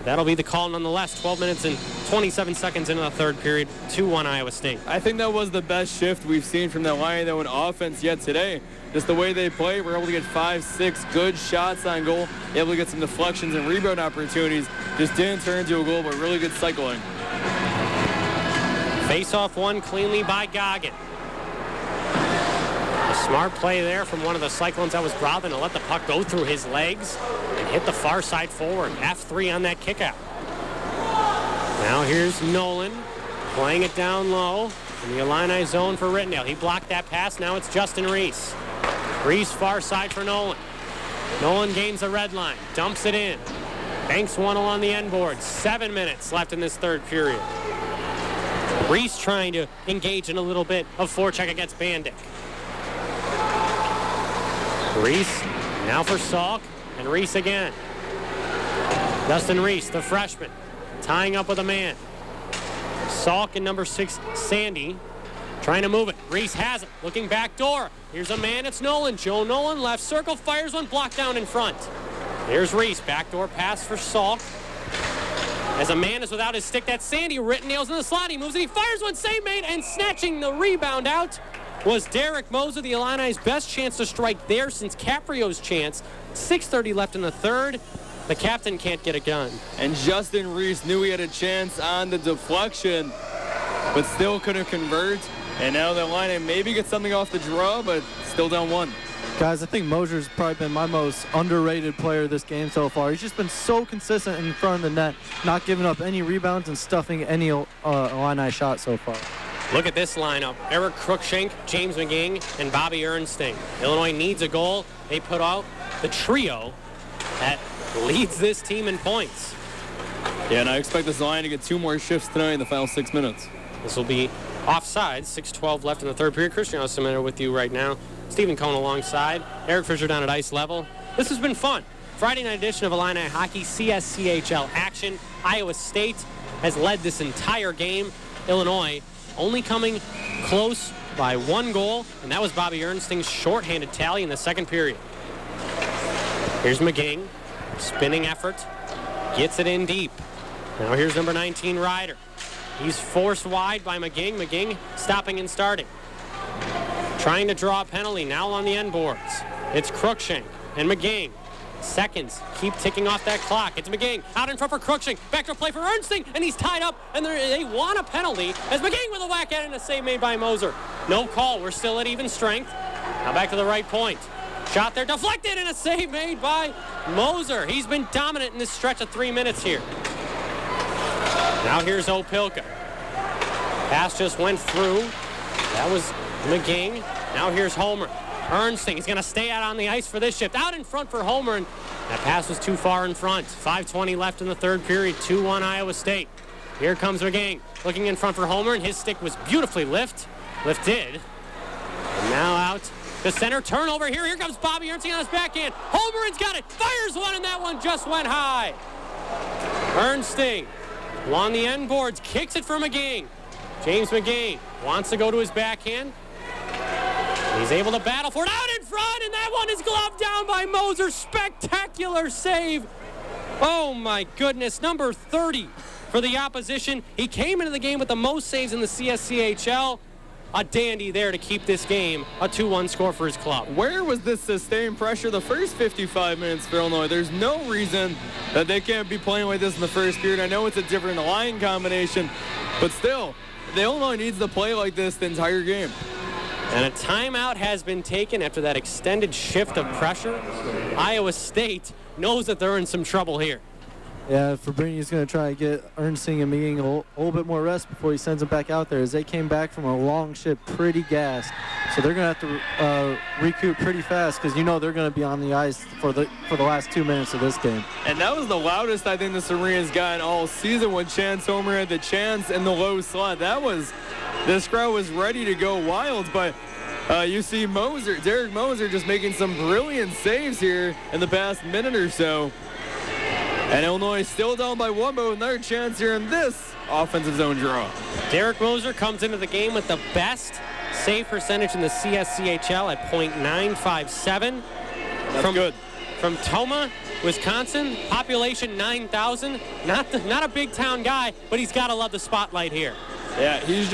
That'll be the call nonetheless. 12 minutes and 27 seconds into the third period. 2-1 Iowa State. I think that was the best shift we've seen from the line though in offense yet today. Just the way they play, we're able to get 5-6 good shots on goal, able to get some deflections and rebound opportunities. Just didn't turn into a goal, but really good cycling. Face-off one cleanly by Goggin. A smart play there from one of the Cyclones. That was Brother to let the puck go through his legs and hit the far side forward. F3 on that kickout. Now here's Nolan playing it down low in the Illini zone for Rittendale. He blocked that pass. Now it's Justin Reese. Reese far side for Nolan. Nolan gains the red line. Dumps it in. Banks one along the end board. 7 minutes left in this third period. Reese trying to engage in a little bit of forecheck against Bandick. Reese now for Salk and Reese again. Dustin Reese, the freshman, tying up with a man. Salk and number 6, Sandy, trying to move it. Reese has it, looking back door. Here's a man, it's Nolan. Joe Nolan, left circle, fires one, blocked down in front. Here's Reese, backdoor pass for Salk. As a man is without his stick, that's Sandy. Rittendale's in the slot, he moves it, he fires one, save made, and snatching the rebound out was Derek Moser, the Illini's best chance to strike there since Caprio's chance. 6:30 left in the third. The captain can't get it done. And Justin Reese knew he had a chance on the deflection, but still couldn't convert. And now the Illini maybe get something off the draw, but still down one. Guys, I think Moser's probably been my most underrated player this game so far. He's just been so consistent in front of the net, not giving up any rebounds and stuffing any Illini shot so far. Look at this lineup. Eric Cruikshank, James McGing, and Bobby Ernsting. Illinois needs a goal. They put out the trio that leads this team in points. Yeah, and I expect this line to get 2 more shifts tonight in the final 6 minutes. This will be offside. 6:12 left in the third period. Christian Osterman with you right now. Stephen Cohn alongside. Eric Fisher down at ice level. This has been fun. Friday night edition of Illini Hockey CSCHL action. Iowa State has led this entire game. Illinois only coming close by 1 goal, and that was Bobby Ernsting's shorthanded tally in the second period. Here's McGing, spinning effort, gets it in deep. Now here's number 19, Ryder. He's forced wide by McGing. McGing stopping and starting. Trying to draw a penalty now on the end boards. It's Cruikshank and McGing. Seconds keep ticking off that clock. It's McGing out in front for Cruikshank. Backdoor play for Ernsting, and he's tied up, and they want a penalty as McGing with a whack at it and a save made by Moser. No call. We're still at even strength. Now back to the right point. Shot there, deflected, and a save made by Moser. He's been dominant in this stretch of 3 minutes here. Now here's Opilka. Pass just went through. That was McGing. Now here's Homer. Ernsting, he's going to stay out on the ice for this shift. Out in front for Homer, and that pass was too far in front. 5:20 left in the third period, 2-1 Iowa State. Here comes McGing, looking in front for Homer, and his stick was beautifully lifted. And now out The center turnover here. Here comes Bobby Ernstine on his backhand. Holmgren's got it. Fires one, and that one just went high. Ernstine along the end boards, kicks it for McGing. James McGing wants to go to his backhand. He's able to battle for it out in front, and that one is gloved down by Moser. Spectacular save. Oh, my goodness. Number 30 for the opposition. He came into the game with the most saves in the CSCHL. A dandy there to keep this game a 2-1 score for his club. Where was this sustained pressure the first 55 minutes for Illinois? There's no reason that they can't be playing like this in the first period. I know it's a different line combination, but still, the Illinois needs to play like this the entire game. And a timeout has been taken after that extended shift of pressure. Iowa State knows that they're in some trouble here. Yeah, Fabrini's going to try to get Ernstine and McGing a little bit more rest before he sends them back out there, as they came back from a long shift pretty gassed. So they're going to have to recoup pretty fast, because you know they're going to be on the ice for the last 2 minutes of this game. And that was the loudest I think this arena's gotten all season when Chance Homer had the chance in the low slot. This crowd was ready to go wild, but you see Derek Moser just making some brilliant saves here in the past minute or so. And Illinois still down by one, but with another chance here in this offensive zone draw. Derek Moser comes into the game with the best save percentage in the CSCHL at .957. That's good. From Toma, Wisconsin, population 9,000. Not a big town guy, but he's got to love the spotlight here. Yeah, he's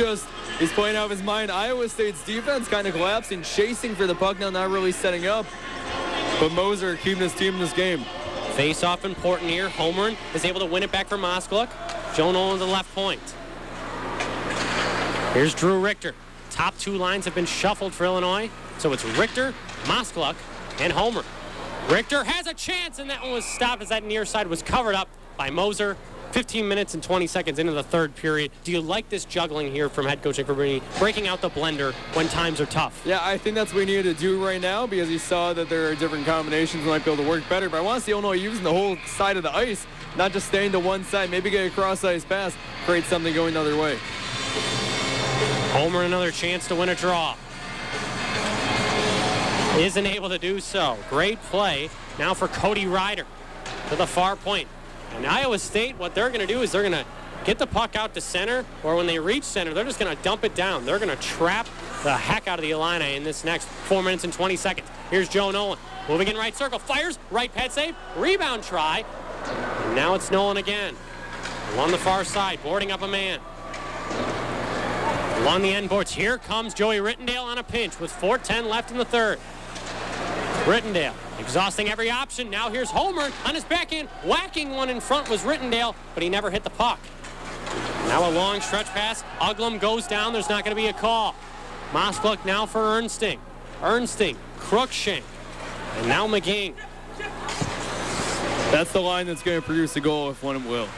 playing out of his mind. Iowa State's defense kind of collapsing, chasing for the puck now, not really setting up. But Moser keeping his team in this game. Face-off important here. Holmgren is able to win it back for Moskaluk. Joe Nolan to the left point. Here's Drew Richter. Top two lines have been shuffled for Illinois. So it's Richter, Moskaluk, and Holmgren. Richter has a chance, and that one was stopped as that near side was covered up by Moser. 15 minutes and 20 seconds into the third period. Do you like this juggling here from head coach Fabrini, breaking out the blender when times are tough? Yeah, I think that's what we need to do right now, because he saw that there are different combinations that might be able to work better. But I want to see Illinois using the whole side of the ice, not just staying to one side. Maybe get a cross-ice pass, create something going the other way. Homer another chance to win a draw. Isn't able to do so. Great play now for Cody Ryder to the far point. And Iowa State, what they're going to do is they're going to get the puck out to center, or when they reach center, they're just going to dump it down. They're going to trap the heck out of the Illini in this next 4 minutes and 20 seconds. Here's Joe Nolan. Moving in right circle, fires, right pad save, rebound try. And now it's Nolan again. Along the far side, boarding up a man. Along the end boards, here comes Joey Rittendale on a pinch with 4:10 left in the third. Rittendale exhausting every option. Now here's Homer on his backhand. Whacking one in front was Rittendale, but he never hit the puck. Now a long stretch pass. Uglum goes down. There's not going to be a call. Moskaluk now for Ernstine. Ernstine, Cruikshank, and now McGing. That's the line that's going to produce a goal if one will.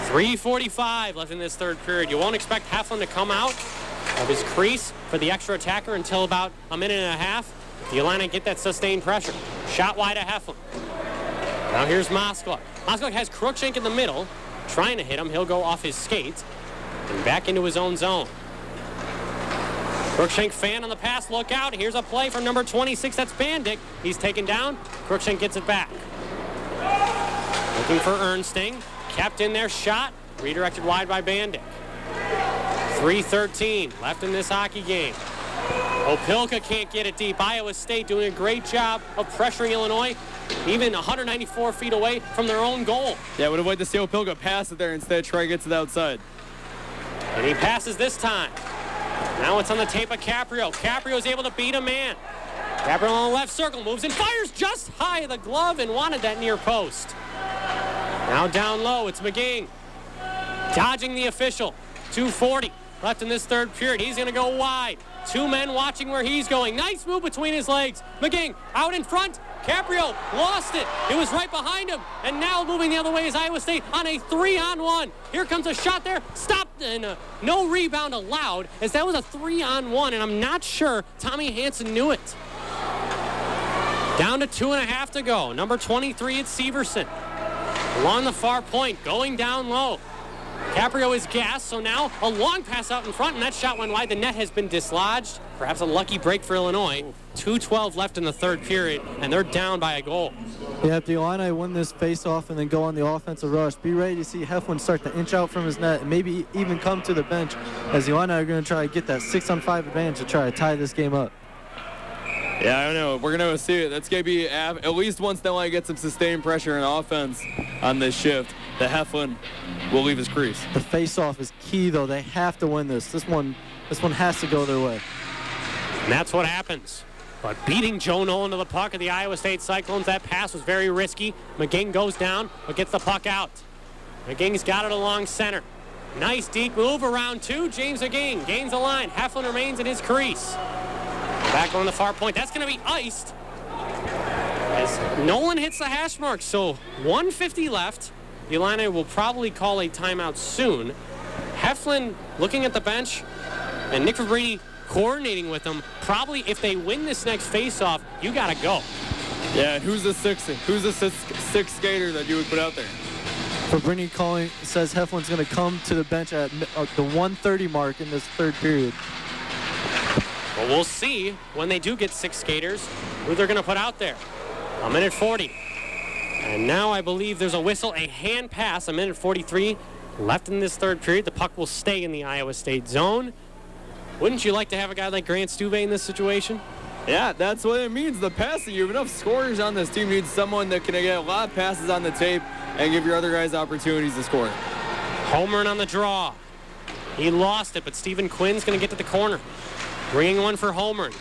3:45 left in this third period. You won't expect Heflin to come out of his crease for the extra attacker until about a minute and a half. The Illini get that sustained pressure. Shot wide to Heflin. Now here's Moskaluk. Moskaluk has Cruikshank in the middle, trying to hit him. He'll go off his skates and back into his own zone. Cruikshank fan on the pass. Look out. Here's a play from number 26. That's Bandick. He's taken down. Cruikshank gets it back. Looking for Ernstine. Kept in there. Shot. Redirected wide by Bandick. 3:13 left in this hockey game. Opilka can't get it deep. Iowa State doing a great job of pressuring Illinois, even 194 feet away from their own goal. Yeah, would have liked to see Opilka pass it there instead. Try to get to the outside. And he passes this time. Now it's on the tape of Caprio. Caprio's able to beat a man. Caprio on the left circle, moves and fires just high of the glove and wanted that near post. Now down low, it's McGing. Dodging the official. 2:40 left in this third period. He's going to go wide. Two men watching where he's going. Nice move between his legs. McGing out in front. Caprio lost it. It was right behind him. And now moving the other way is Iowa State on a 3-on-1. Here comes a shot there. Stopped, and no rebound allowed, as that was a 3-on-1, and I'm not sure Tommy Hansen knew it. Down to 2.5 to go. Number 23, it's Severson. Along the far point, going down low. Caprio is gassed, so now a long pass out in front, and that shot went wide. The net has been dislodged. Perhaps a lucky break for Illinois. 2:12 left in the third period, and they're down by a goal. Yeah, if the Illini win this face-off and then go on the offensive rush, be ready to see Heflin start to inch out from his net and maybe even come to the bench, as the Illini are going to try to get that 6-on-5 advantage to try to tie this game up. Yeah, I don't know. We're going to see it. That's going to be at least once the Illini get some sustained pressure and offense on this shift, the Heflin will leave his crease. The face-off is key, though. They have to win this. This one has to go their way. And that's what happens. But beating Joe Nolan to the puck of the Iowa State Cyclones, that pass was very risky. McGing goes down, but gets the puck out. McGing's got it along center. Nice deep move around two. James McGing gains the line. Heflin remains in his crease. Back on the far point. That's going to be iced as Nolan hits the hash mark. So 1:50 left. The Illini will probably call a timeout soon. Heflin looking at the bench, and Nick Fabrini coordinating with them. Probably if they win this next face-off, you got to go. Yeah, and who's the sixth skater that you would put out there? Fabrini calling says Heflin's going to come to the bench at the 1:30 mark in this third period. Well, we'll see when they do get 6 skaters who they're going to put out there. 1:40. And now I believe there's a whistle, a hand pass, 1:43 left in this third period. The puck will stay in the Iowa State zone. Wouldn't you like to have a guy like Grant Stube in this situation? Yeah, that's what it means. The passing. You have enough scorers on this team. You need someone that can get a lot of passes on the tape and give your other guys opportunities to score. Holmgren on the draw. He lost it, but Stephen Quinn's going to get to the corner. Bringing one for Holmgren.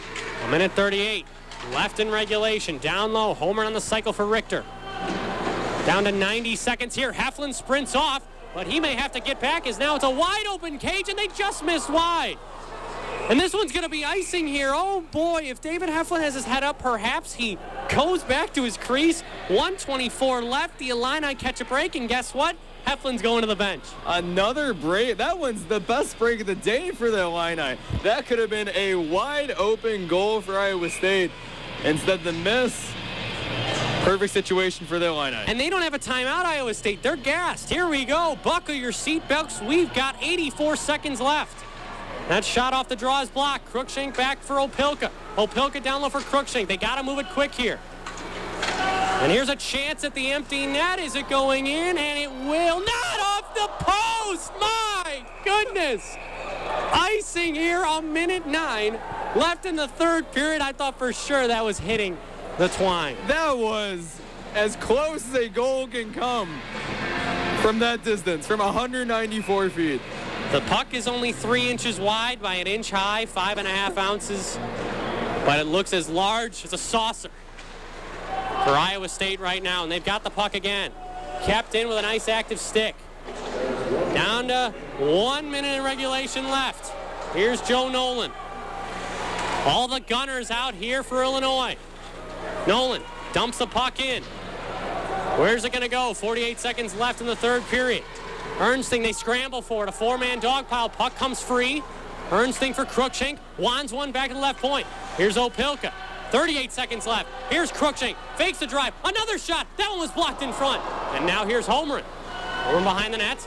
1:38 left in regulation. Down low. Holmgren on the cycle for Richter. Down to 90 seconds here. Heflin sprints off, but he may have to get back as now it's a wide open cage, and they just missed wide. And this one's going to be icing here. Oh, boy, if David Heflin has his head up, perhaps he goes back to his crease. 1:24 left. The Illini catch a break, and guess what? Heflin's going to the bench. Another break. That one's the best break of the day for the Illini. That could have been a wide open goal for Iowa State. Instead, the miss. Perfect situation for the Illini. And they don't have a timeout, Iowa State. They're gassed. Here we go. Buckle your seatbelts. We've got 84 seconds left. That shot off the draw is blocked. Cruikshank back for Opilka. Opilka down low for Cruikshank. They got to move it quick here. And here's a chance at the empty net. Is it going in? And it will. Not off the post! My goodness! Icing here, 1:09 left in the third period. I thought for sure that was hitting the twine. That was as close as a goal can come from that distance, from 194 feet. The puck is only 3 inches wide by 1 inch high, 5.5 ounces, but it looks as large as a saucer for Iowa State right now, and they've got the puck again. Kept in with a nice active stick. Down to 1 minute in regulation left. Here's Joe Nolan. All the gunners out here for Illinois. Nolan dumps the puck in. Where's it going to go? 48 seconds left in the third period. Ernsting, they scramble for it. A 4-man dog pile. Puck comes free. Ernsting for Cruikshank. Wands one back to the left point. Here's Opilka. 38 seconds left. Here's Cruikshank. Fakes the drive. Another shot. That one was blocked in front. And now here's Holmgren. Holmgren behind the net.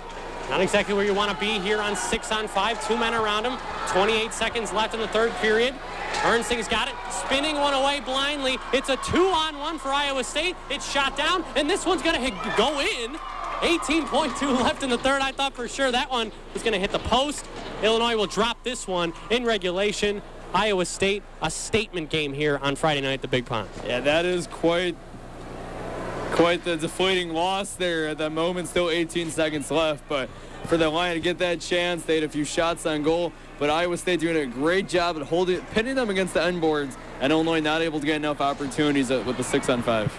Not exactly where you want to be here on 6-on-5. 2 men around him. 28 seconds left in the third period. Ernsting's got it. Spinning one away blindly. It's a 2-on-1 for Iowa State. It's shot down. And this one's going to go in. 18.2 left in the third. I thought for sure that one was going to hit the post. Illinois will drop this one in regulation. Iowa State, a statement game here on Friday night at the Big Pond. Yeah, that is quite the deflating loss there at that moment. Still 18 seconds left, but for the Illini to get that chance, they had a few shots on goal, but Iowa State doing a great job at pinning them against the end boards, and Illinois not able to get enough opportunities with the 6-on-5.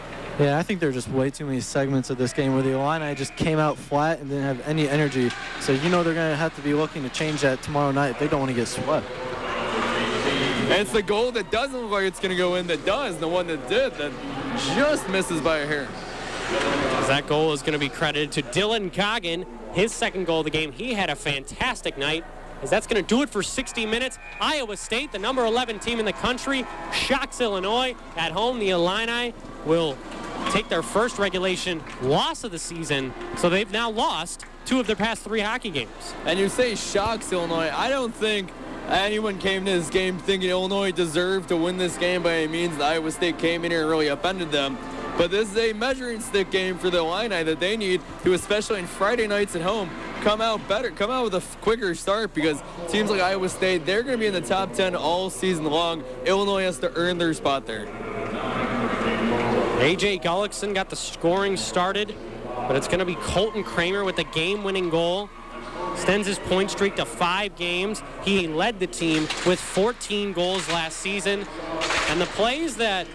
Yeah, I think there are just way too many segments of this game where the Illini just came out flat and didn't have any energy. So you know they're going to have to be looking to change that tomorrow night if they don't want to get swept. And it's the goal that doesn't look like it's going to go in that does, and the one that did that just misses by a hair. That goal is going to be credited to Dylan Coggin. His second goal of the game. He had a fantastic night. As that's going to do it for 60 minutes. Iowa State, the number 11 team in the country, shocks Illinois. At home, the Illini will take their first regulation loss of the season, so they've now lost 2 of their past 3 hockey games. And you say shocks Illinois. I don't think anyone came to this game thinking Illinois deserved to win this game by any means. Iowa State came in here and really upended them. But this is a measuring stick game for the Illini that they need to, especially on Friday nights at home, come out with a quicker start, because teams like Iowa State, they're going to be in the top 10 all season long. Illinois has to earn their spot there. A.J. Gullickson got the scoring started, but it's going to be Colton Kramer with the game-winning goal. Extends his point streak to 5 games. He led the team with 14 goals last season. And the plays that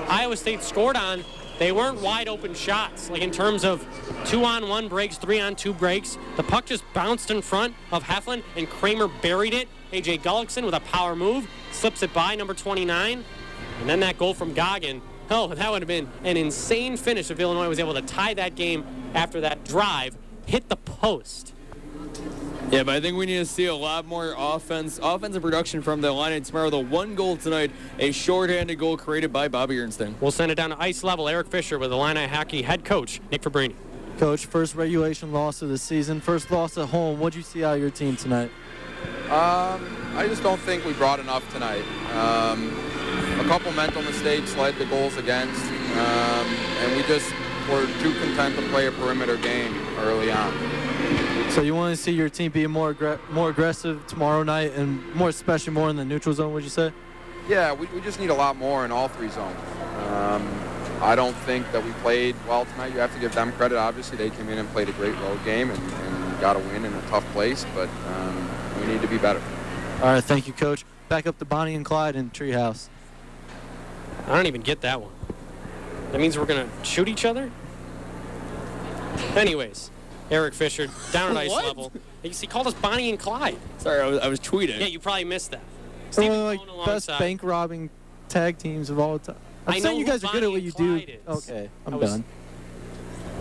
Iowa State scored on, they weren't wide open shots. Like in terms of 2-on-1 breaks, 3-on-2 breaks, the puck just bounced in front of Heflin and Kramer buried it. A.J. Gullickson with a power move, slips it by number 29. And then that goal from Goggin. Oh, that would have been an insane finish if Illinois was able to tie that game after that drive hit the post. Yeah, but I think we need to see a lot more offensive production from the Illini tomorrow. The 1 goal tonight, a shorthanded goal created by Bobby Ernstein. We'll send it down to ice level. Eric Fisher with Illini hockey head coach Nick Fabrini. Coach, first regulation loss of the season, first loss at home. What'd you see out of your team tonight? I just don't think we brought enough tonight. A couple mental mistakes led to goals against, and we just were too content to play a perimeter game early on. So you want to see your team be more aggressive tomorrow night, and especially more in the neutral zone, would you say? Yeah, we just need a lot more in all 3 zones. I don't think that we played well tonight. You have to give them credit. Obviously, they came in and played a great road game and got a win in a tough place, but we need to be better. All right, thank you, Coach. Back up to Bonnie and Clyde in Treehouse. I don't even get that one. That means we're going to shoot each other? Anyways, Eric Fisher down at ice level. He called us Bonnie and Clyde. Sorry, I was tweeting. Yeah, you probably missed that. They're one of the best bank robbing tag teams of all time. I'm saying you guys are good at what you do. Okay, I'm done.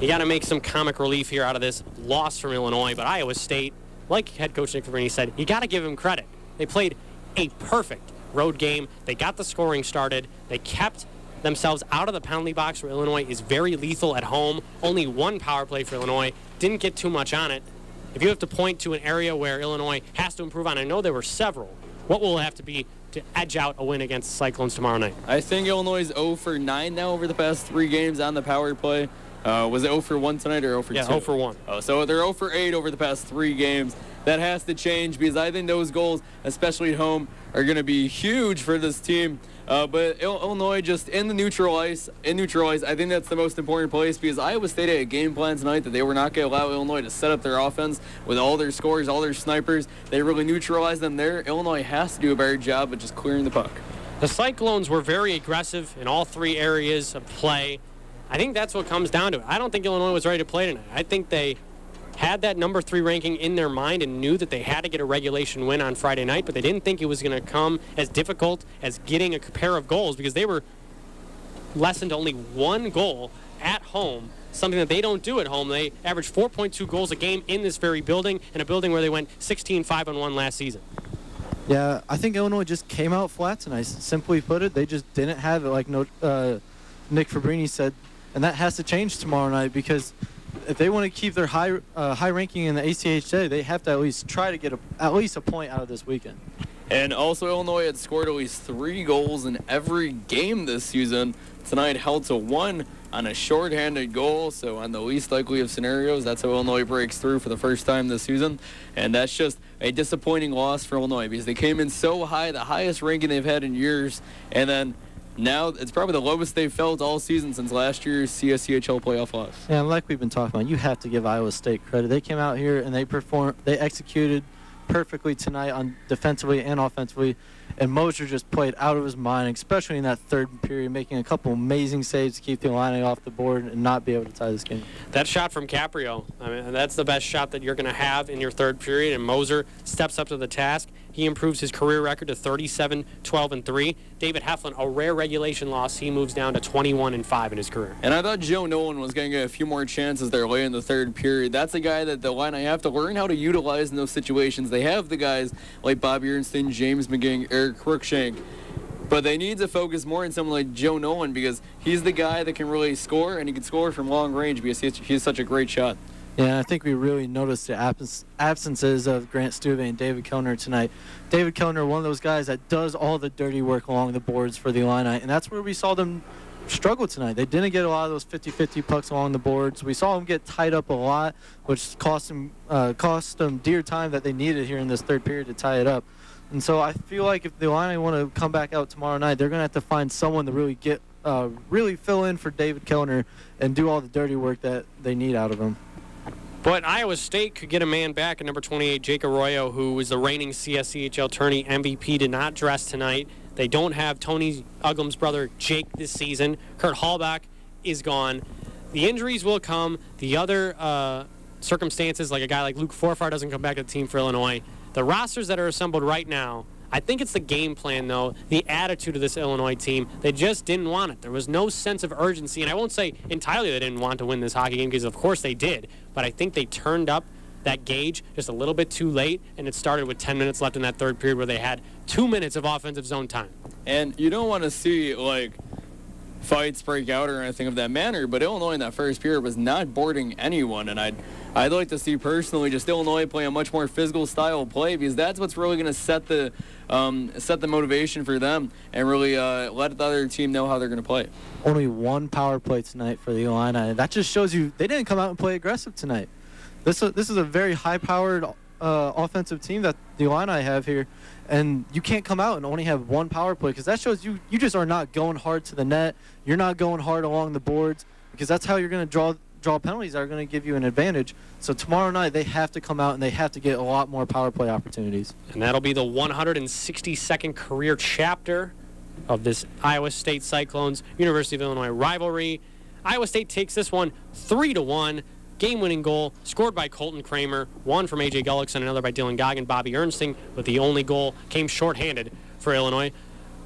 You got to make some comic relief here out of this loss from Illinois, but Iowa State, like head coach Nick Fabrini said, you got to give him credit. They played a perfect road game. They got the scoring started. They kept themselves out of the penalty box, where Illinois is very lethal at home. Only 1 power play for Illinois. Didn't get too much on it. If you have to point to an area where Illinois has to improve on, I know there were several, what will it have to be to edge out a win against the Cyclones tomorrow night? I think Illinois is 0 for 9 now over the past 3 games on the power play. Was it 0 for 1 tonight or 0 for 2? Yeah, 0 for 1. Oh, so they're 0 for 8 over the past 3 games. That has to change, because I think those goals, especially at home, are going to be huge for this team. But Illinois just in the neutral ice, I think that's the most important place, because Iowa State had a game plan tonight that they were not going to allow Illinois to set up their offense with all their scorers, all their snipers. They really neutralized them there. Illinois has to do a better job of just clearing the puck. The Cyclones were very aggressive in all 3 areas of play. I think that's what comes down to it. I don't think Illinois was ready to play tonight. I think they had that number 3 ranking in their mind and knew that they had to get a regulation win on Friday night, but they didn't think it was going to come as difficult as getting a pair of goals, because they were lessened to only 1 goal at home, something that they don't do at home. They averaged 4.2 goals a game in this very building, in a building where they went 16-5-1 last season. Yeah, I think Illinois just came out flat tonight. Simply put it, they just didn't have it, like Nick Fabrini said, and that has to change tomorrow night, because if they want to keep their high ranking in the ACHA, they have to at least try to get at least a point out of this weekend. And also, Illinois had scored at least 3 goals in every game this season. Tonight held to 1 on a shorthanded goal, so on the least likely of scenarios, that's how Illinois breaks through for the first time this season. And that's just a disappointing loss for Illinois, because they came in so high, the highest ranking they've had in years, and then now it's probably the lowest they've felt all season since last year's CSCHL playoff loss. Yeah, and like we've been talking about, you have to give Iowa State credit. They came out here and they executed perfectly tonight on defensively and offensively, and Moser just played out of his mind, especially in that 3rd period, making a couple amazing saves to keep the Illini off the board and not be able to tie this game. That shot from Caprio, I mean, that's the best shot that you're going to have in your 3rd period, and Moser steps up to the task. He improves his career record to 37-12-3. David Heflin, a rare regulation loss, he moves down to 21-5 in his career. And I thought Joe Nolan was going to get a few more chances there late in the 3rd period. That's a guy that the Illini have to learn how to utilize in those situations. They have the guys like Bobby Ernstein, James McGing, Eric Cruikshank. But they need to focus more on someone like Joe Nolan because he's the guy that can really score, and he can score from long range because he's such a great shot. Yeah, I think we really noticed the absences of Grant Stuve and David Kellner tonight. David Kellner, one of those guys that does all the dirty work along the boards for the Illini, and that's where we saw them struggle tonight. They didn't get a lot of those 50-50 pucks along the boards. We saw them get tied up a lot, which cost them dear time that they needed here in this third period to tie it up. And so I feel like if the Illini want to come back out tomorrow night, they're going to have to find someone to really fill in for David Kellner and do all the dirty work that they need out of him. But Iowa State could get a man back at number 28, Jake Arroyo, who is the reigning CSCHL tourney MVP, did not dress tonight. They don't have Tony Uglum's brother, Jake, this season. Kurt Hallbach is gone. The injuries will come. The other circumstances, like a guy like Luke Forfar doesn't come back to the team for Illinois. The rosters that are assembled right now, I think it's the game plan, though, the attitude of this Illinois team. They just didn't want it. There was no sense of urgency, and I won't say entirely they didn't want to win this hockey game because, of course, they did. But I think they turned up that gauge just a little bit too late, and it started with 10 minutes left in that third period where they had 2 minutes of offensive zone time. And you don't want to see, like, fights break out or anything of that manner, but Illinois in that first period was not boarding anyone, and I'd like to see personally just Illinois play a much more physical style of play because that's what's really going to set the motivation for them and really let the other team know how they're going to play. Only one power play tonight for the Illini. That just shows you they didn't come out and play aggressive tonight. This is a very high-powered offensive team that the Illini have here, and you can't come out and only have one power play because that shows you just are not going hard to the net. You're not going hard along the boards because that's how you're going to draw penalties that are going to give you an advantage. So tomorrow night they have to come out and they have to get a lot more power play opportunities. And that'll be the 162nd career chapter of this Iowa State Cyclones University of Illinois rivalry. Iowa State takes this one 3-1. Game-winning goal scored by Colton Kramer, one from A.J. Gullickson, another by Dylan Goggin, Bobby Ernsting, but the only goal came shorthanded for Illinois.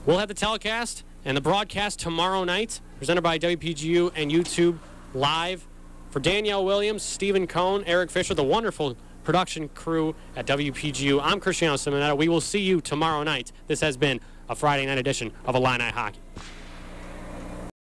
We'll have the telecast and the broadcast tomorrow night, presented by WPGU and YouTube live. For Danielle Williams, Stephen Cohn, Eric Fisher, the wonderful production crew at WPGU, I'm Cristiano Simonetta. We will see you tomorrow night. This has been a Friday night edition of Illini Hockey.